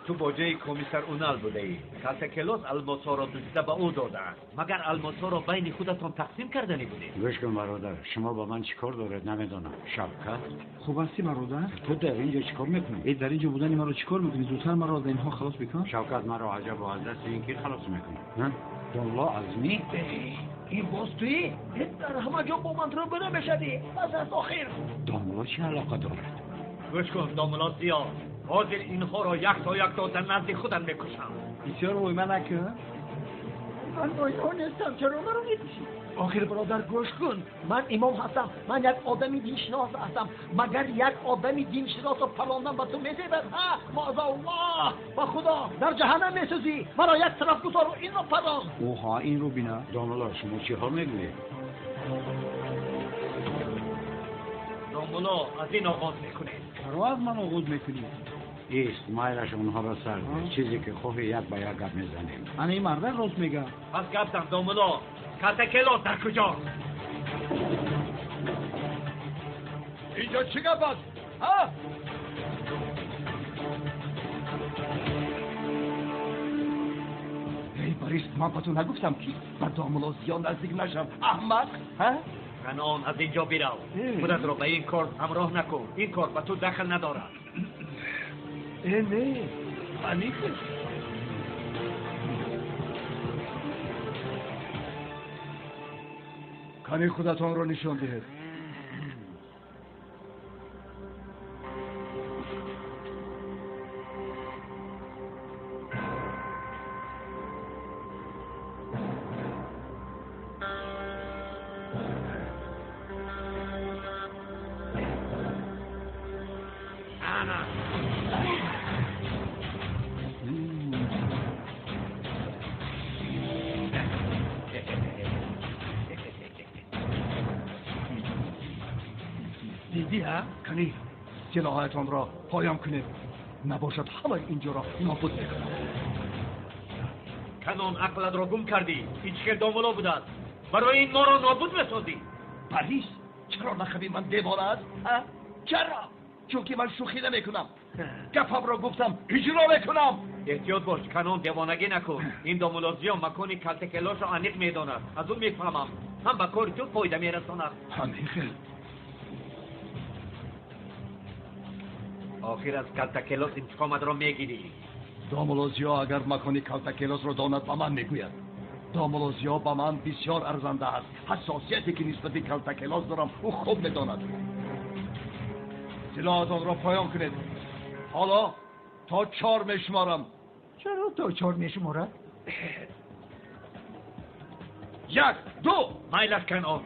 تو با جای کمیسر اونال بوده ای. کلتکلوس الماسا را دوزیده به او داده است. مگر الماسا را بین خودتان تقسیم کردنی بودی؟ گوش کن برادر. شما با من چیکار دارید نمیدونم. شوکت؟ خوب هستی برادر؟ تو در اینجا چیکار میکنی؟ در اینجا بودن مرا چیکار میکنی؟ زودتر مرا از اینها خلاص بکن. شوکت مرا عجب و از دست این کی خلاص میکنه؟ دامولا عزمی؟ این باز تویی؟ در همه جا با من رو بره بشدی. از آخر. دامولا چه علاقه دارد؟ گوش کن دامولا زیاد. حاضر اینها را یک تا در نزد خودم میکشم. بسیار ویمه نکن. من آنها نیستم. چرا مرا میکشی؟ آخر برادر گوش کن. من امام هستم. من یک آدمی دینشناس هستم. مگر یک آدمی دینشناس و پراندم به تو میزیبد؟ معاذالله. با خدا در جهنم میسوزی. مرا یک طرف گذار و این را پران. اوها این رو بینا. دامولا شما چی ها میگویید؟ دامولا از این آغاز میکنید. چرا از من آغاز میکنید؟ ایست مایلش اونها را سر ده. چیزی که خوبی یک به یک گپ میزنیم. انا این مرده راست میگه. پس گپ زن دامولا. کلتکلوس در کجاست؟ اینجا چی گپ است؟ ها؟ ای بریست من با تو نگفتم که من دامولا زیاد نزدیک نشم. احمق. ها؟ کنان از اینجا بیرو. خودت را به این کار همراه نکن. این کار به تو دخل ندارد. نه. انیخه. کانی خودتان رو نشان دهید. دیدی ها؟ کنی سلاحتان را پایان کنید. نباشد همه اینجا را نابود بکنم. کنون عقلت را گم کردی. هیچ دامولا بود است. برای این ما را نابود بسازی. پریس چرا نخوی من دیوانه است؟ چرا؟ چون که من شوخی نمیکنم. گپم را گفتم اجرا میکنم. احتیاط باش کنون دیوانگی نکن. این دامولازی مکانی کلتکلاش را انیق میداند. از اون میفهمم هم به کار تو فایده میرساند. انیق آخر از کلتکلاس انتقامت را میگیری. دامولازیا اگر مکانی کلتکلاس را داند به من میگوید. دامولازیا به من بسیار ارزنده است. حساسیتی که نسبت به کلتکلاس دارم او خوب میداند. سلاحتان را پایان کنید. حالا تا 4 میشمارم. چرا تا 4 میشمارد؟ 1 2 مایلش کنون.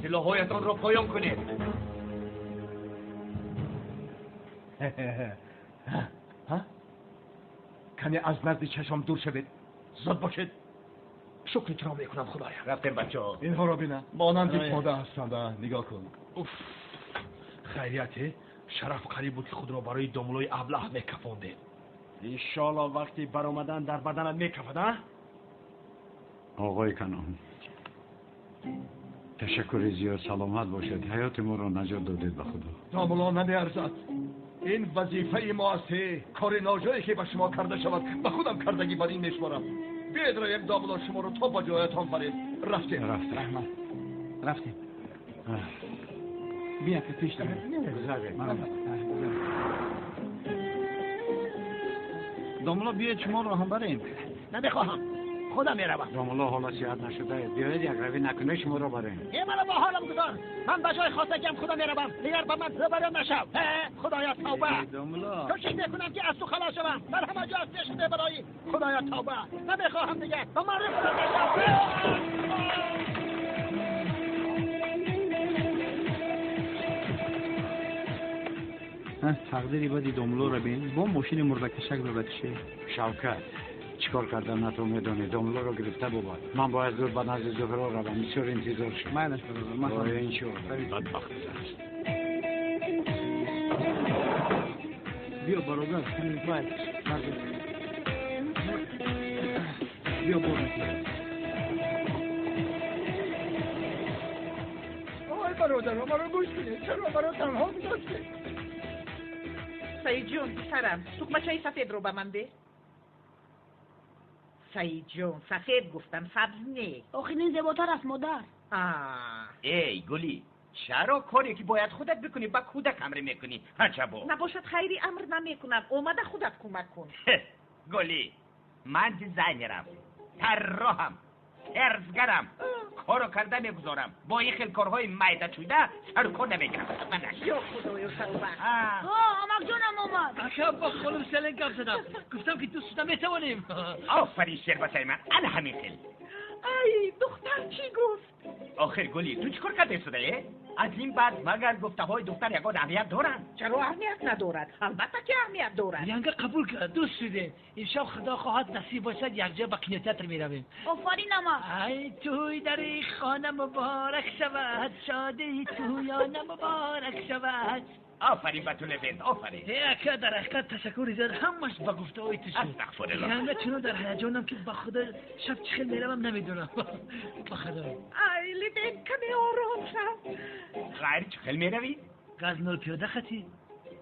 سلاحهایتان را پایان کنید. کنی از نزد چشم دور شوید. زود باشید. شکرت را میکنم خدایا. رفتیم بچه ها. اینها را بینم. مانند یک ماده هستند. نگاه کن. اوف. خیریته شرف قریب بود که خود را برای دامولای ابله میکفانده. انشالله وقتی برآمدن در بدنت میکفد. آقای کنان تشکر زیاد. سلامت باشد. حیات ما را نجات دادید به خدا. دامولا نمیارزد. این وظیفه ما است. کار ناجایی که به شما کرده شود به خودم کردگی بر این میشمارم. بیاید را یک دامولا شما رو تا با جایتان برید. رفتیم. رفتیم. بیا که پیش دارم. دامولا بیاید شما رو هم بریم. نمیخواهم. خودم میروم. دامولا حالا صحت نشده. بیاید یک روی نکنه شما را بریم. یه منو با حالم گذار. من به جای خواستگیم خودم میروم. دیگر به من روبرو نشو. خدایا توبه. دامولا کوشش میکنم که از تو خلاص شوم. در همه جا از شده برای خدایا توبه. نمیخواهم دیگه. به من روبرو نشو. تقدیری بدی دامولا رو بین با ماشین مردکشک رو بکشه. شوکت چیکار کردن نتو میدونی. دامولا رو گرفته بود. من باید زور به نزد زهرا روم. بسیار انتظار شد. مایلش برادر. من برای این چی بدبخت است. بیا برادر. بیا برادر. آی برادر ما رو گوش کنید. چرا برای تنها می‌ذارید؟ سعید جون پسرم سوقمچه سفید رو به من ده. سعید جون سفید گفتم سبز نه. آخه این زیباتر است مادر. ای گلی چرا کاری که باید خودت بکنی با کودک امر میکنی؟ عجبا. نباشد خیری امر نمیکنم. اومده خودت کمک کن. گلی من دیزاینرم، طراحم، ارزگرم. کارو کرده میگذارم. با این خیلی کارهای میده شده سر کار نمیگیرم. یا خدایا توبه. آمک جونم اومد. اکا با خانم سلن گپ زدم. گفتم که دوست نمیتوانیم. آفرین شربتای من. همین خیلی. ای دختر چی گفت؟ آخر گلی تو چیکار کرده شده؟ از این بعد مگر گفته های دختر یکان اهمیت دارن؟ چرا اهمیت ندارد؟ البته که اهمیت دارد. ینگه قبول کرد. دوست شده. امشب خدا خواهد نصیب باشد یک جا به کینوتئاتر میرویم. آفرین اما. ای توی در خانه مبارک شود. شادی تویان مبارک شود. آفرین بطول بند. آفرین. اکا در حقیقت تشکر زیاد همش با گفته های تو شد. استغفرالله. ینگه چنو در هیجانم که با خدا شب چه خیلی میروم نمیدونم. با خدا. ای لیبین کمی آرام شد. غیر چه خیلی میروی؟ غزنال پیاده خطی؟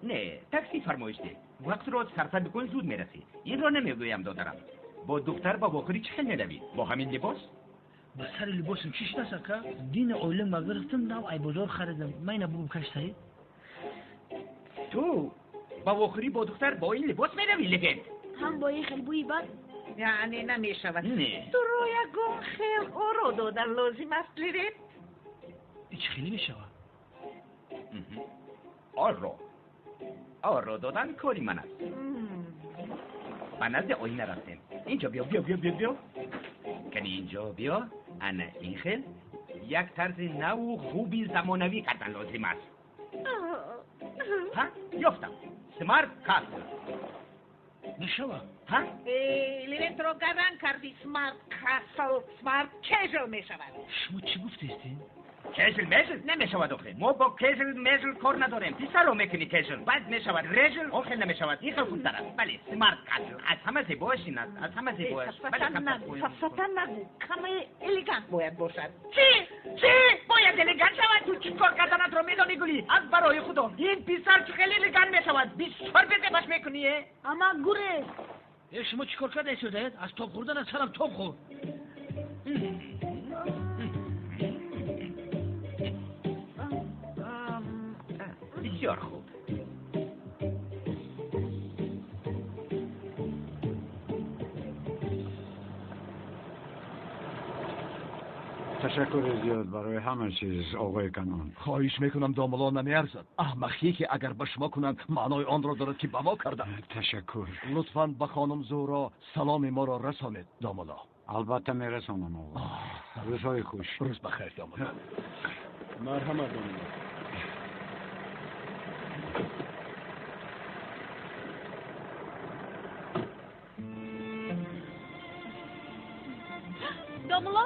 نه تاکسی فرمایشته. وقت رو صرف بکن زود میرسی. این رو نمیگویم دادرم. با دختر با بخوری چه خیلی میروی؟ با همین لباس؟ با سر لباسم چیش نسکه؟ دین اولم گرفتم دو ای بازار خریدم. من بگم کشتایی؟ تو با بخوری با دختر با این لباس میروی لیبین؟ هم با این خیلی بوی بد یعنی نمی شود نه. تو رو یکم خیل آرو دادن لازم است لیرین هیچ خیلی می شود آرو دادن کاری من است من نزد آینه رفتیم اینجا بیا کنی اینجا بیا انا این خیل یک طرز نو خوبی زمانوی کردن لازم است ها یافتم سمارت کاسل نشود ها لیرین تو رو گرن کردی سمارت کاسل سمارت کیژل می شود شما چی گفتیستین؟ کیژل میژل نمیشود آخه ما با کیژل میژل کار نداریم پیسر رو میکنی کیژل بعد میشود ریژل آخه نمیشود این خیلی خوب است بله سمارت کاسل از همه زیبایش این است از همه زیبایش سفتن نگو کمی الیگانت باید باشد چی باید الیگانت شود تو چی کار کردنت رو میدانی گلی از برای خدا این پیسر چه خیلی الیگانت میشود 24 باش میکنی اما گوره شما چی کار کرده شده؟ از توپ خوردن از سرم توپ خورد بسیار خوب تشکر زیاد برای همه چیز آقای کنون. خواهش میکنم داملا نمیارزد احمقی که اگر به شما کنند معنای آن را دارد که به ما کردند. تشکر. لطفاً به خانم زهرا سلام ما را رسانید داملا. البته میرسانم آقا. روزهای خوش. روز بخیر داملا. مرحمت داملا. داملا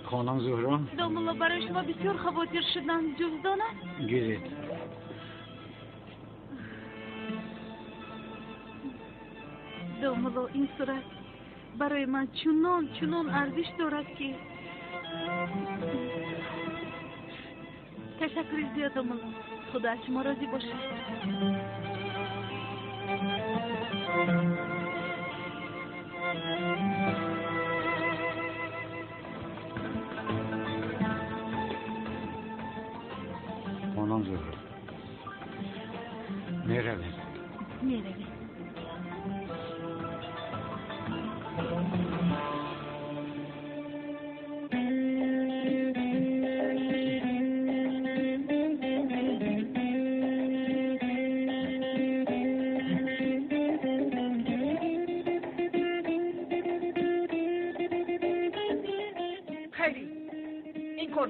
خانم زهرا داملا برای شما بسیار خواطر شدن جزدان است گیرید داملا این صورت برای من چنان ارزش دارد که تشکر زیاد داملا خدا از شما راضی باشد خانم زهرا میروید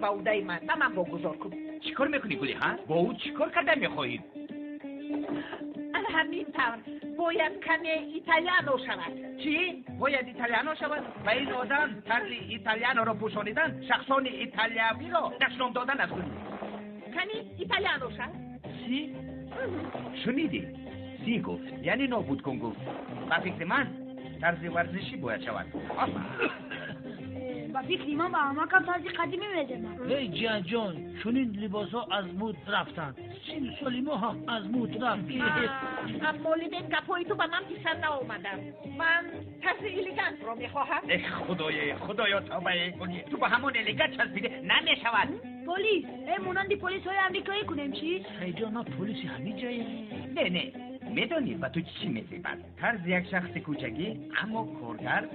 با اودای من بگذار کن چیکار میکنی گلی ها؟ با او چیکار کردن میخواهید؟ همین طور باید کمی ایتالیانو شود چی؟ باید ایتالیانو شود؟ و این آدم طرز ایتالیانو را پوشانیدن شخصان ایتالیوی را دشنام دادن از گلی کمی ایتالیانو شد سی؟ شنیدی؟ سی گفت یعنی نابود کن گفت با فکر من طرز ورزشی باید شود با فکر من با همه کم طرز قدیمی میدم ای جان جان چونین لباس ها از مود رفتن 30 سالی ما هم از مود رفت اما لیبین گپایی تو به من پیسر ناومدم من طرز الیگانت رو میخواهم خدایا توبه کنی تو با همون الیگانت چسبیده نمیشود پلیس مونندی پلیس های امریکایی کنیم چی؟ ای جان پلیسی همین جایه نه میدونی با تو چی میزیبد طرز یک شخص کوچکی اما کارگر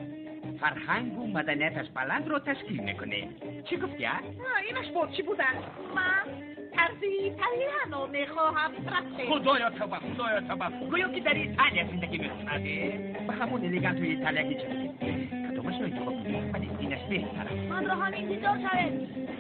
فرهنگ و مدنیتش بلند رو تشکیل میکنه چی گفتی ها؟ اینش بود چی بودن؟ من طرز ایتالیانو میخواهم خدایا توبه گویا که در ایتالیا زندگی میکنه به همون الیگانت و ایتالیایی چه کدومش رو انتخاب کنی ولی اینش بهتره من را هم انتظار شوید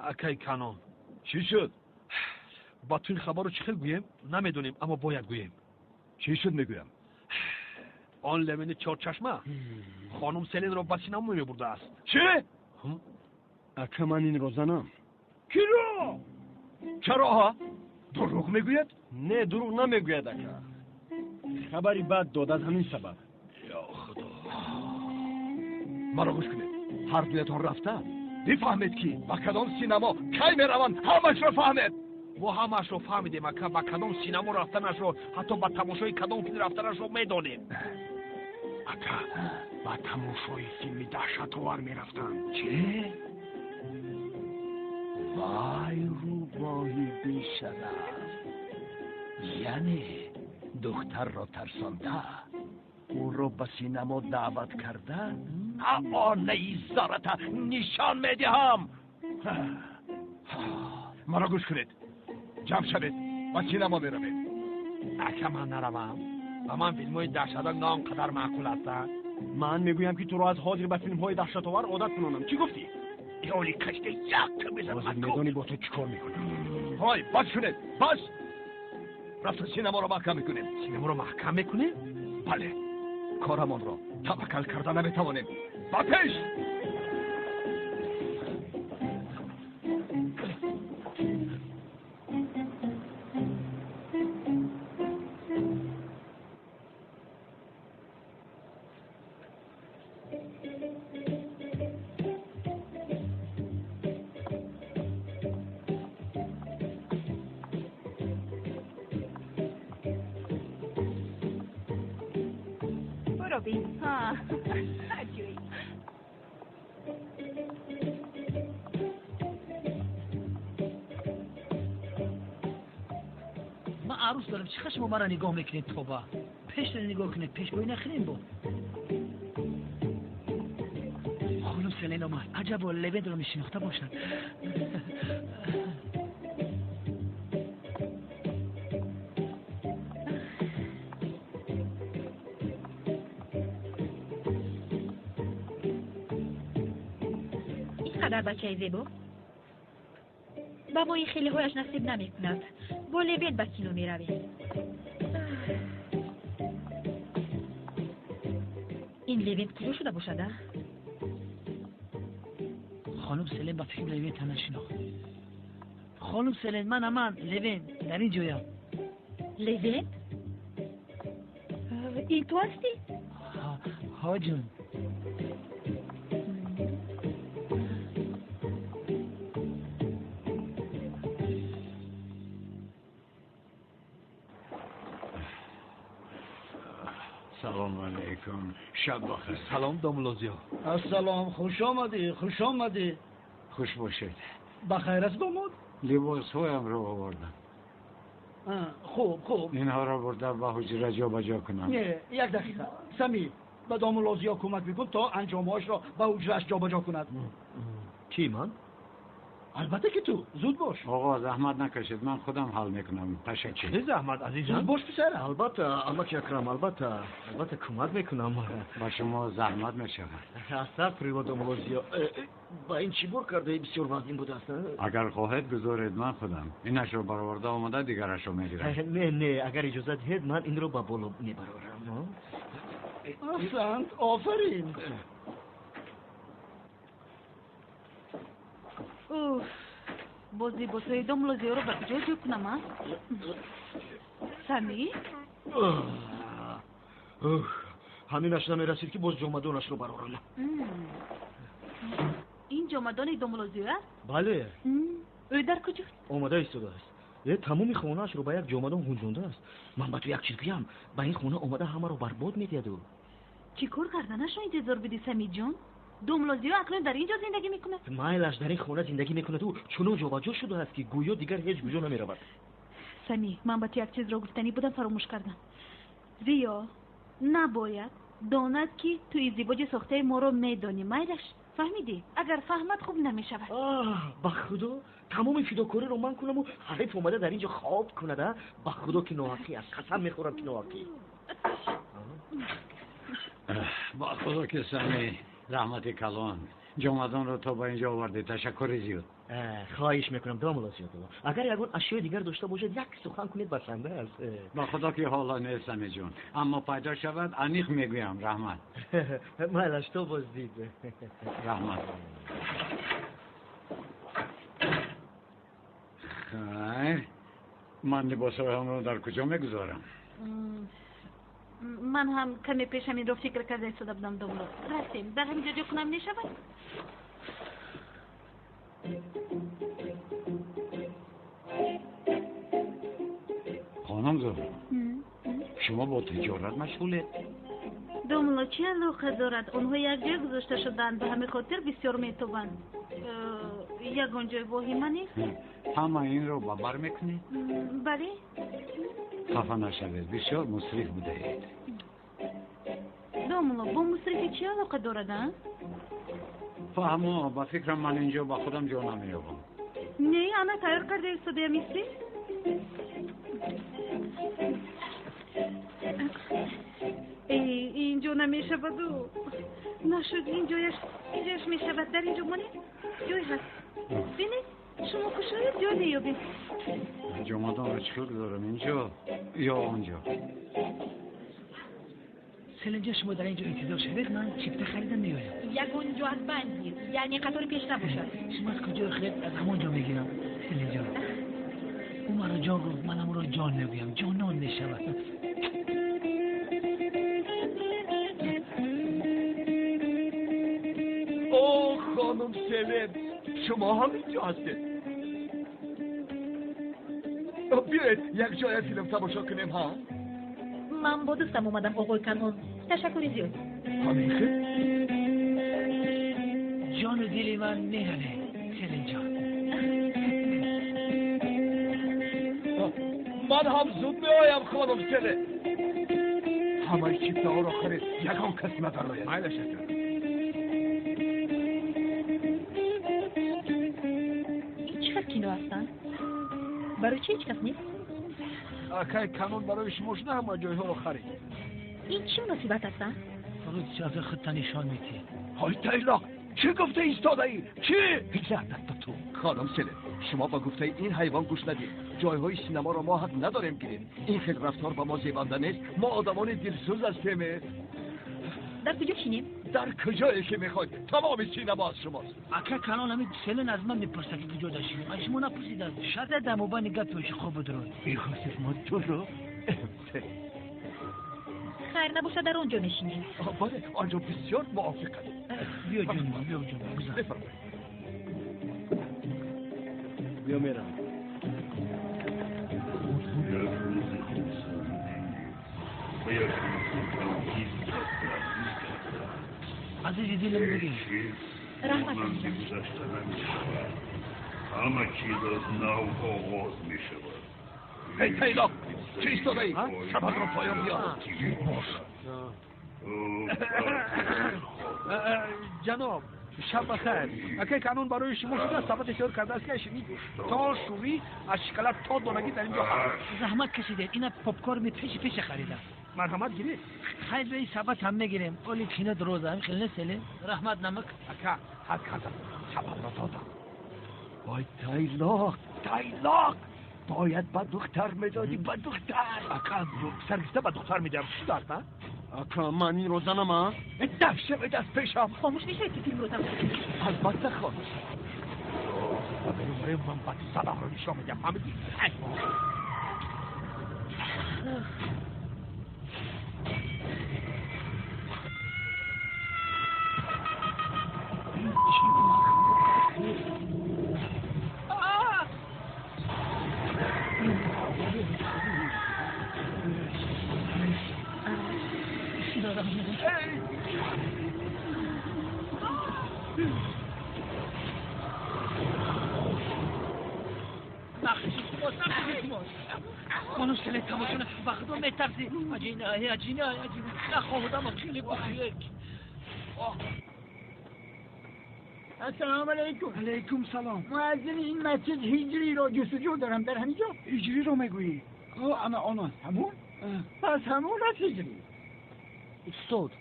اکای کانون چی شد؟ با تو این خبر رو چی خیلی گویم؟ نمیدونیم اما باید گویم. چی شد میگویم؟ آن لمن چهار چشمه خانم سلین رو با سینما میبرده است. چی؟ اکا من این رو زنم. کی رو؟ چرا ها؟ دروغ میگوید؟ نه دروغ نمیگوید اکا. خبری بد داد از همین سبب. یا خدا مرا گوش کنید. هر دویتان رفته بفهمید که با کدام سینما کی میروند همش رو فهمید و همش رو فهمیدیم که با کدام سینما رفتنش رو حتی با تماشای کدام فیلم رفتنش رو میدونیم. اکا با تماشای فیلم دهشت‌آور میرفتن. چه؟ وای روباهی بیشرف، یعنی دختر را ترسانده او را به سینما دعوت کرده. اما نیزارت نشان میدهم. مرا گوش کنید. جمع شوید و سینما میروید. اگه من نروم و من فیلم های دهشت‌آور نه آنقدر معقول هستند. من میگویم که تو رو از حاضر به فیلم های دهشت‌آور عادت کنونم. چی گفتی؟ یولی کشته یک بزن بازم میدونی با تو چیکار میکنم. های بس کنید بس. رفت سینما رو محکم میکنیم. سینما رو محکم میکنیم؟ بله کارمان را توکل کرده نمیتوانیم. با پیش. من عروس دارم چه خشم مرا نگاه میکنید توبه پیش رو نگاه کنید پیش بایی نخیرین با خانم سلین آمد عجب و لوید رو میشناخته باشد اینقدر بچه زیبا با ما این خیلی هایش نصیب نمی کند با لوید به کینو می رویم. این لوید کیلو شده باشده؟ خانم سلین با فکر لوید تنه شناخت خانم سلین من لوید در این جویم. لوید؟ این تو هستی؟ ها جون سلام علیکم شب بخیر. سلام داملوزیا. السلام خوش آمدی خوش آمدی. خوش باشید. بخیر است داماد. لباس هایم رو آوردم. خوب اینها را بردم و حجره جا بجا کنم. نه یک دقیقه سمی به داملوزیا کمک میکن تا انجامهاش را به حجرهش جا بجا کند. کی من؟ البته که تو زود باش. آقا زحمت نکشید من خودم حل میکنم. تشکر. چه زحمت عزیزم؟ زود باش پسر. البته الله اکرم البته کمک میکنم. با شما زحمت میشود. اثر پریواد داملوزیا با این چی بر کرده بسیار وزین بوده است. اگر خواهید بذارید من خودم اینش رو برآورده آمده دیگرش رو میگیرم. نه اگر اجازه دهید من این رو با بالا میبرم. احسنت آفرین. اوف بازی بسای دوملوزی رو به کجا جو کنم ها؟ سمی؟ همینش نمیرسید که باز جامدانش رو برارم. این جامدان دوملوزی است؟ بله. او در کجا؟ آماده ایستاده است. یه تمامی خونه‌اش رو با یک جامدان گنجانده است. من به تو یک چیز بگم، با این خونه آماده همه رو برباد می‌دهد. چی کار کردنش رو انتظار بدی سمی جان؟ دوملوزی ها اکنون در اینجا زندگی میکنه؟ مایلش در این خونه زندگی میکنه تو چونو جابجا شده است که گویا دیگر هیچ کجا نمیرود. سمی من با تو یک چیز رو گفتنی بودم فراموش کردم. زیا نباید داند که تو ازدواج ساخته ما رو میدانی مایلش. فهمیدی؟ اگر فهمت خوب نمیشود. با خدا تمام فداکاری رو من کنم و حیف اومده در اینجا خواب کنه ده. با خدا که ناحقی است. قسم میخورم که ناحقی. با خدا که سمی رحمت کلان جامدان رو تا با اینجا آورده. تشکر زیاد. خواهش میکنم دوملوزی تو. اگر یگان اشیاء دیگر داشته باشد یک سخن کنید بسنده است. با خدا که حالا نیست سمی جون، اما پیدا شود انیق میگویم. رحمت. مالش تو باز دید. رحمت. خیر من لباسهایم رو در کجا میگذارم؟ من هم کمی پیش همین رو فکر کرده ایستاده بودم دوملو. رفتیم در همینجا جو کنم نشود؟ خانم زهرا شما با تجارت مشغولید؟ دوملو چه علاقه دارد؟ آنها یک جای گذاشته شدند به همه خاطر بسیار میتوان. یگان جای واهمه نیست؟ همه این رو ببر میکنید؟ بله. خفه نشوید، بسیار مصرف بوده اید. دوملو با مصرفی چه علاقه دارد؟ فهمو با فکرم من اینجا با خودم جا نمیابم. نه انا تیار کرده ایستاده میسی؟ اینجا نمیشود و نشد اینجایش میشود در اینجا مانید جای هست. بینید شما کشاید جا نیابید. جامدان رو چطور دارم اینجا یا اونجا؟ سلنجا شما در اینجا انتظار شدید من چیپته خریدم میایم. یک اونجا از بندگیر یعنی قطار پیش نباشد. شما از کجا خرید از همونجا میگیرم. سلنجا اون مرا جان رو منم رو جان نگویم جانان نشود. اوه خانم سلم شما هم اینجا هستید. بیایید یک جای فیلم تماشا کنیم ها. من با دوستم اومدم آقای کنون. تشکری زیاد. همین خیلی جان و دل من نهنه سلم جان. من هم زود میایم خانم سلم. همه چیپته ها را خرید یکان کس ندارد. مایلش است. کینو هستن؟ برای چی هیچ کس نیست؟ اکای کانون برای شما شده همه جایها رو خرید. این چی مناسبت هستن؟ فرود چی از خودت نشان میدی؟ های تایلاق چی گفته ایستاده ای؟ چی؟ لعنت به تو خانم سلم شما با گفته این حیوان گوش ندید. جایهای سینما را ما حق نداریم گیریم. این خیلی رفتار با ما زیبنده نیست. ما آدمان دلسوز هستیم. در کجا بشینیم؟ در کجایی که میخواید تمام سینما از شماست. اکا کانون همین سلن از من میپرسه که کجا داشتیم. از شما نپرسیدم. شاید دموبا نگاه پیش خوب درود. این خواستید ما تو رو خیر نباشه در اونجا نشینیم. بله آنجا بسیار موافقم. بیا جون بیا جون بگذار. بفرمایید. بیا میرم. عزیزی دلم بگی. رحمت همه چیز از نو آغاز می شود. ای تایلاق چی ایستاده ای؟ شبت رو پایان بیار. جناب شب بخیر. اکای کانون برای شما شده ثبت اشاره کرده است که شنید تا شوری از شکلات تا دونگی در اینجا هست. زحمت کشیده اینا پاپکورن می پیش خریدم. مرحمت گیرید. خیلی به ثبت هم میگیریم. اولی کینه دروزه هم خیلی نسله. رحمت نمک. اکا حد کردم. ثبت را دادم. وای تایلاق باید با دختر میدادی با دختر. اکا سرگسته با دختر میدم. چی دارد نه؟ آکا من این رو زنم ها؟ دفشه به دست پیشم. خاموش میشه که فیلم رو تماشا کنی؟ البته خاموش. و بریم من با تو صلاح رو نشان میدم. فهمیدی؟ خانوش سلی تماشا وقت رو میترسی عجینه نخواهدم خیلی بخیرک السلام علیکم. علیکم سلام. معظم این مسجد هجری را جستجو دارم در همینجا. هجری رو میگویی؟ انا آن همون؟ پس همون است هجری. استاد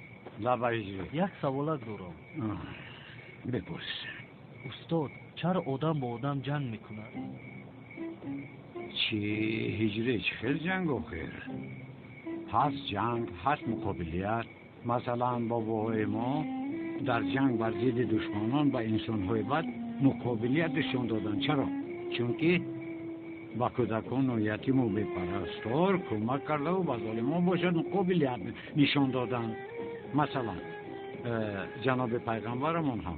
لابا هجری یک سوالک دارم. بپرس. استاد چرا آدم با آدم جنگ میکند؟ چی هجری چه خیلی جنگ آخر هست جنگ هست مقابلیت مثلا باباهای ما در جنگ بر ضد دشمنان با انسان‌های بد مقابلیت نشان دادن. چرا؟ چون که با کودکان و یتیم و بی‌پرستار کمک کرده و با ظالمان باشد مقابلیت نشان دادن. مثلا جناب پیغمبرمون هم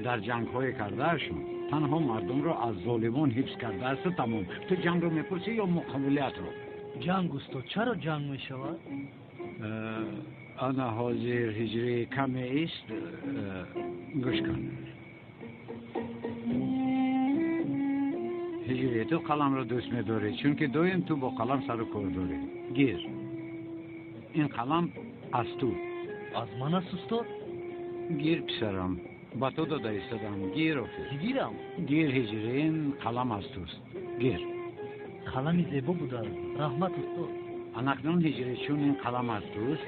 در جنگ‌های کردهشون تنها مردم را از ظالمان حفظ کرده است. تمام. تو جنگ رو میپرسی یا مقابلیت رو؟ جنگ استاد چرا جنگ میشود؟ انا حاضر هجری کمی است. گوش کن هجری تو قلم رو دوست می‌داری چون که دویم تو با قلم سر و کار داری. گیر این قلم از تو. از من است استاد؟ گیر پسرم با تو داده ایستادم. گیر آخر. گیرم. گیر هجری این قلم از توست. گیر. قلمی زیبا بوده رحمت استاد. انکنون هجری چون این قلم از توست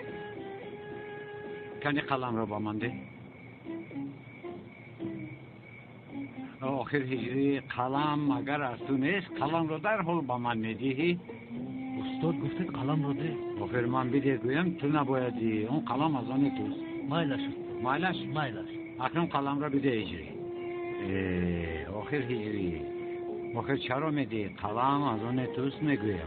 کنی قلم رو با من ده. آخر هجری قلم اگر از تو نیست قلم رو در حال با من میدهی. استاد گفتید قلم رو ده. آخر من بیده گویم تو نبایدی اون قلم از آن توست. مایلش مایلش؟ مایلش. اکنون قلم رو بیده هجری. آخر هجری آخر چرا میدی قلم از آن توست میگویم.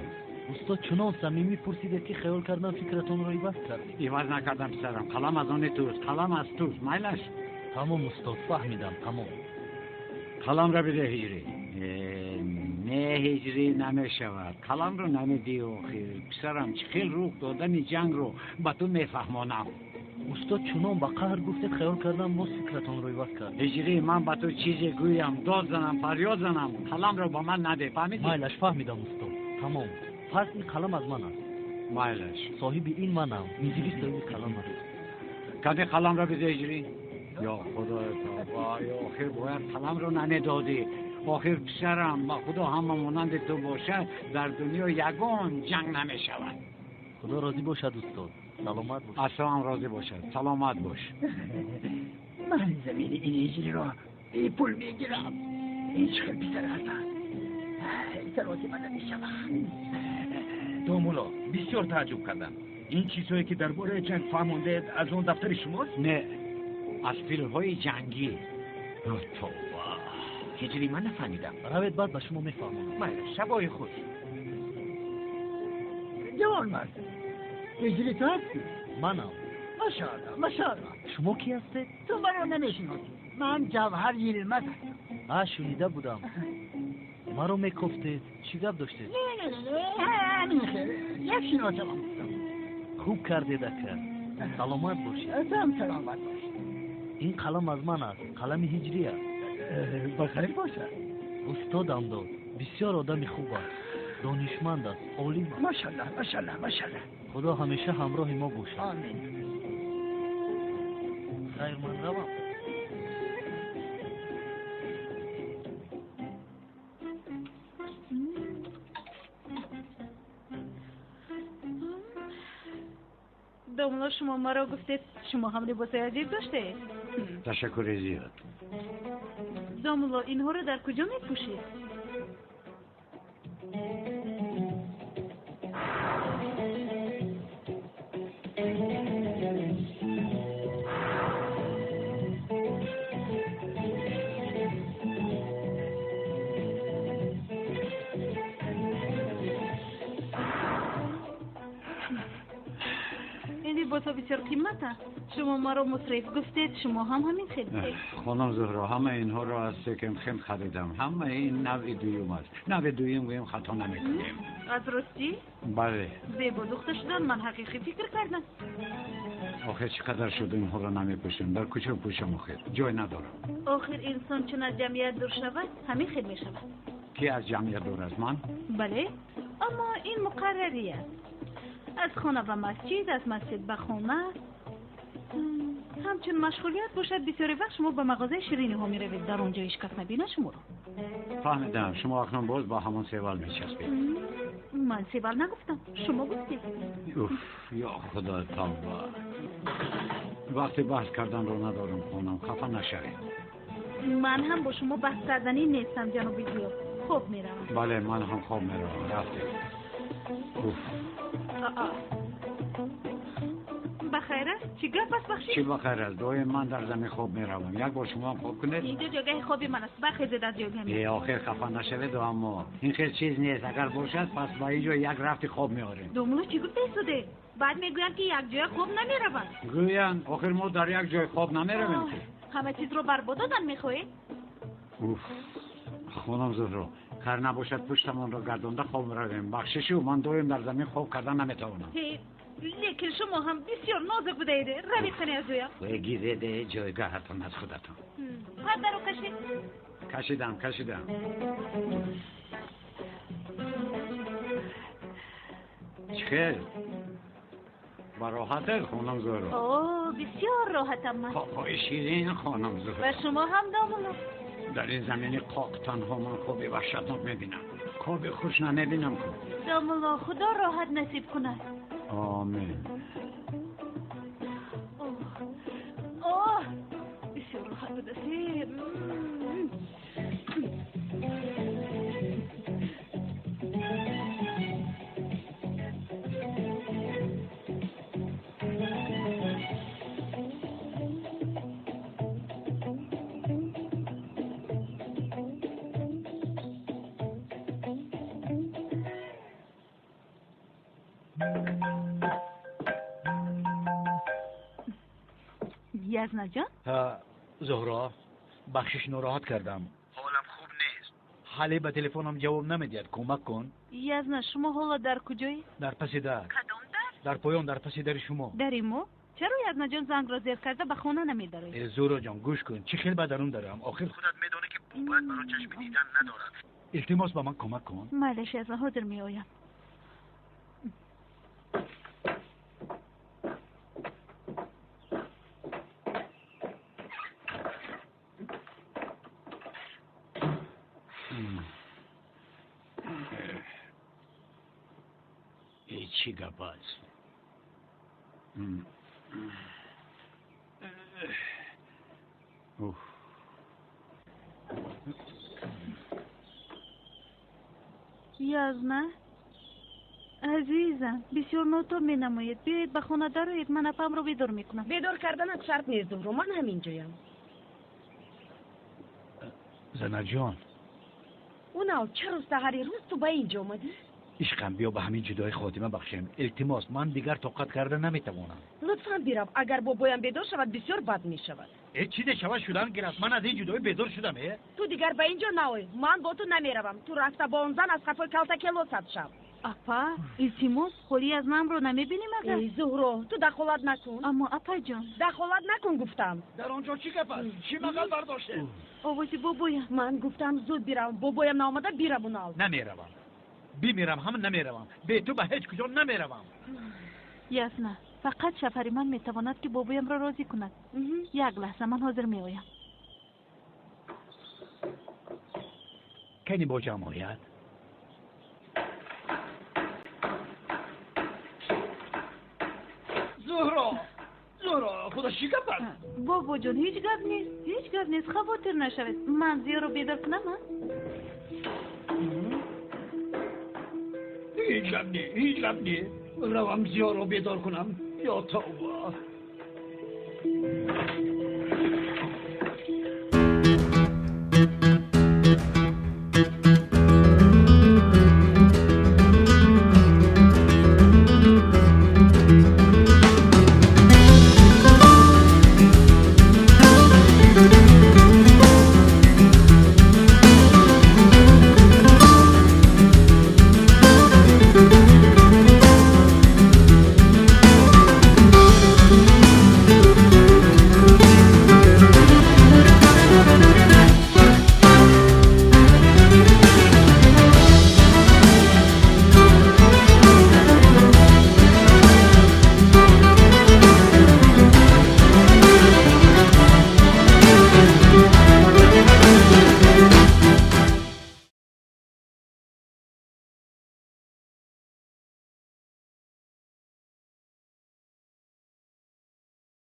استاد چنان صمیمی پرسیده که خیال کردم فکرتون رو عوض کردید. عوض نکردم پسرم. قلم از آن توست. قلم از توست. مایلش. تمام استاد فهمیدم. تمام. قلم را بده هجری. نه هجری نمیشود. قلم رو نمیدی آخر. پسرم چه خیل روح دادن جنگ رو با تو میفهمانم. استاد چنان با قهر گفتید خیال کردم باز فکرتون رو عوض کرد. هجری من با تو چیزی گویم داد زنم فریاد زنم قلم رو با من نده. فهمیدی؟ مایلش فهمیدم استاد. تمام. پس این قلم از من است. مایلش. صاحب این منم. اینجوری صاحب قلم است. کدی قلم را بده هجری. یا خدای توبه یا آخر باید قلم رو نمیدادی. آخر پسرم با خدا همه مانند تو باشد در دنیا یگان جنگ نمیشود. خدا راضی باشد استاد. سلامت باش. اصلا هم راضی باشد. سلامت باش. من زمین این هجری را ای پول میگیرم. هیچ خیلی بیتر هستن. سراتی من نمیشود. دومولا بسیار تعجب کردم. این چیزهایی که درباره جنگ فهمونده از اون دفتر شماست؟ نه از فیلم‌های جنگی. توبه هجری من نفهمیدم. روید بعد به شما میفهمم. شبای خوش. جوان مرد هجری تو هستی؟ منم. ماشاءالله ماشاءالله. شما کی هستید؟ تو منو نمیشناسی. من جوهر یلمز هستم. شنیده بودم. مرا میکفتید چی گپ داشتید؟ نه همین خیره. یک شناسم هم خوب کردید اکر. سلامت باشید. هم سلامت باشید. این قلم از من است. قلم هجری است. بخیر باشد. استادم داد. بسیار آدم خوب است. دانشمند است. عالم است. ماشاءالله ماشاءالله ماشاءالله. خدا همیشه همراه ما باشد. آمین. خیر من روم. دوملا شما مرا گفتید شما هم لباس عجیب داشته. تشکر زیاد. دوملا اینها رو در کجا میپوشید؟ لباسا بسیار قیمته. شما ما رو مصرف گفتید، شما هم همین خیلی. خانم زهرا همه اینها را از سکند هند خریدم. همه این نوع دویم است. نوع دویم گویم خطا نمیکنیم. از راستی؟ بله. زیبا دختر شدن من حقیقی فکر کردم. آخه چقدر شده اینها را نمیپوشم. در کجا پوشم آخر؟ جای ندارم. آخر انسان چون از جمعیت دور شود همین خیلی می شود. کی از جمعیت دور است؟ من؟ بله، اما این مقرری است. از خانه و مسجد، از مسجد به خانه. همچون مشغولیت باشد بسیاری وقت شما به مغازه شیرینی ها می روید. در اونجا هیچ کس نبینه شما رو. فهمیدم. شما اکنون باز با همون سیوال میچسبید. من سیوال نگفتم، شما گفتید. اوف، یا خدا توبه. وقتی بحث کردن رو ندارم خانم، خفه نشوید. من هم با شما بحث کردنی نیستم جناب زیاد. خوب میروم. بله من هم خوب میروم. رفتید. اوف. بخیر است؟ چی گپ است بخشید؟ چی بخیر است؟ دوی من در زمین خوب میروم. یک بار شما هم خوب کنید. اینجا جگه خوبی من است. بخیزید از جگه ای آخر خفه نشوید و اما این خیلی چیز نیست. اگر باشد پس با اینجا یک رفتی خوب میاریم. دومولو چی گفته شده؟ بعد میگویند که یک جای خوب نمیروند. گویند آخر ما در یک جای خوب نمیرویم. همه چیز رو برباد دادن میخوایی؟ اوف. خانم زهرا کار نباشد پشتمان را گردانده خوب رویم. بخششی و من دویم در زمین خوب کردن نمیتوانم. لیکن شما هم بسیار نازک بوده ایده. روید کنی از جویا. گیرده جایگاهتان از خودتان. پرده رو کشید. کشیدم. چخیر؟ با راحته خانم زهرا؟ اوه بسیار راحتم من. خواه شیرین خانم زهرا. و شما هم دامونو. در این زمین قاق تنها من خوبی وحشتناک میبینم. خوبی خوش نمیبینم خوب. دامولا خدا راحت نصیب کند. آمین. اوه بسیار راحت بوده سیر. یزنا جان؟ زهرا بخشش ناراحت کردم. حالم خوب نیست. حالی به تلفنم جواب نمیدید. کمک کن. یزنا شما حالا در کجایی؟ در پس در. کدام در؟ در پایان در پس در شما. در ما؟ چرا یزنا جان زنگ را زیر کرده به خانه نمیداری؟ زهرا جان گوش کن. چه خیلی بدرون دارم. آخر خودت میدونی که بابت برای چشم دیدن ندارد. التماس به من کمک کن. معلش یزنا حاضر می آیم. چی گپ است؟ یزنا عزیزم بسیار نوتو می نمایید. بیایید به خانه دارید. من اپم رو بیدار میکنم. بیدار کردنت شرط نیست زهرا. من همینجایم. زنا جان اونو چرا سحری روز تو با اینجا اومدی؟ عشقم بیا به همین جدای خاتمه بخشیم. التماس من دیگر طاقت کرده نمیتوانم. لطفاً بیرم. اگر بابایم بیدار شود بسیار بد میشود. چی ده شود شدن گرفت. من از این جدای بیدار شدم. تو دیگر به اینجا نوی. من با تو نمیروم. تو رفته با اون زن از خفای کلتکی لطفت شو. اپا التماس خولی از من رو نمیبینیم اگر؟ ای زهرا تو دخالت نکن. اما اپا جان دخالت نکن گفتم. در آنجا چی گپ است؟ چی مقال برداشته؟ آوازی بابایم. من گفتم زود بیرم. بابایم نامده بیرم اونال. نمیروم. بیمیرم هم نمیروم. به تو به هیچ کجا نمیروم. یزنا فقط شفری من میتواند که بابایم را راضی کند. یک لحظه من حاضر میآیم. کنی با جمعیت زهرا خدا چی گپ است؟ بابا جان هیچ گپ نیست. خاطر نشوید. من زیرا رو بیدار کنم. هیچ گپ نی. روم زیا رو بیدار کنم. یا توبه.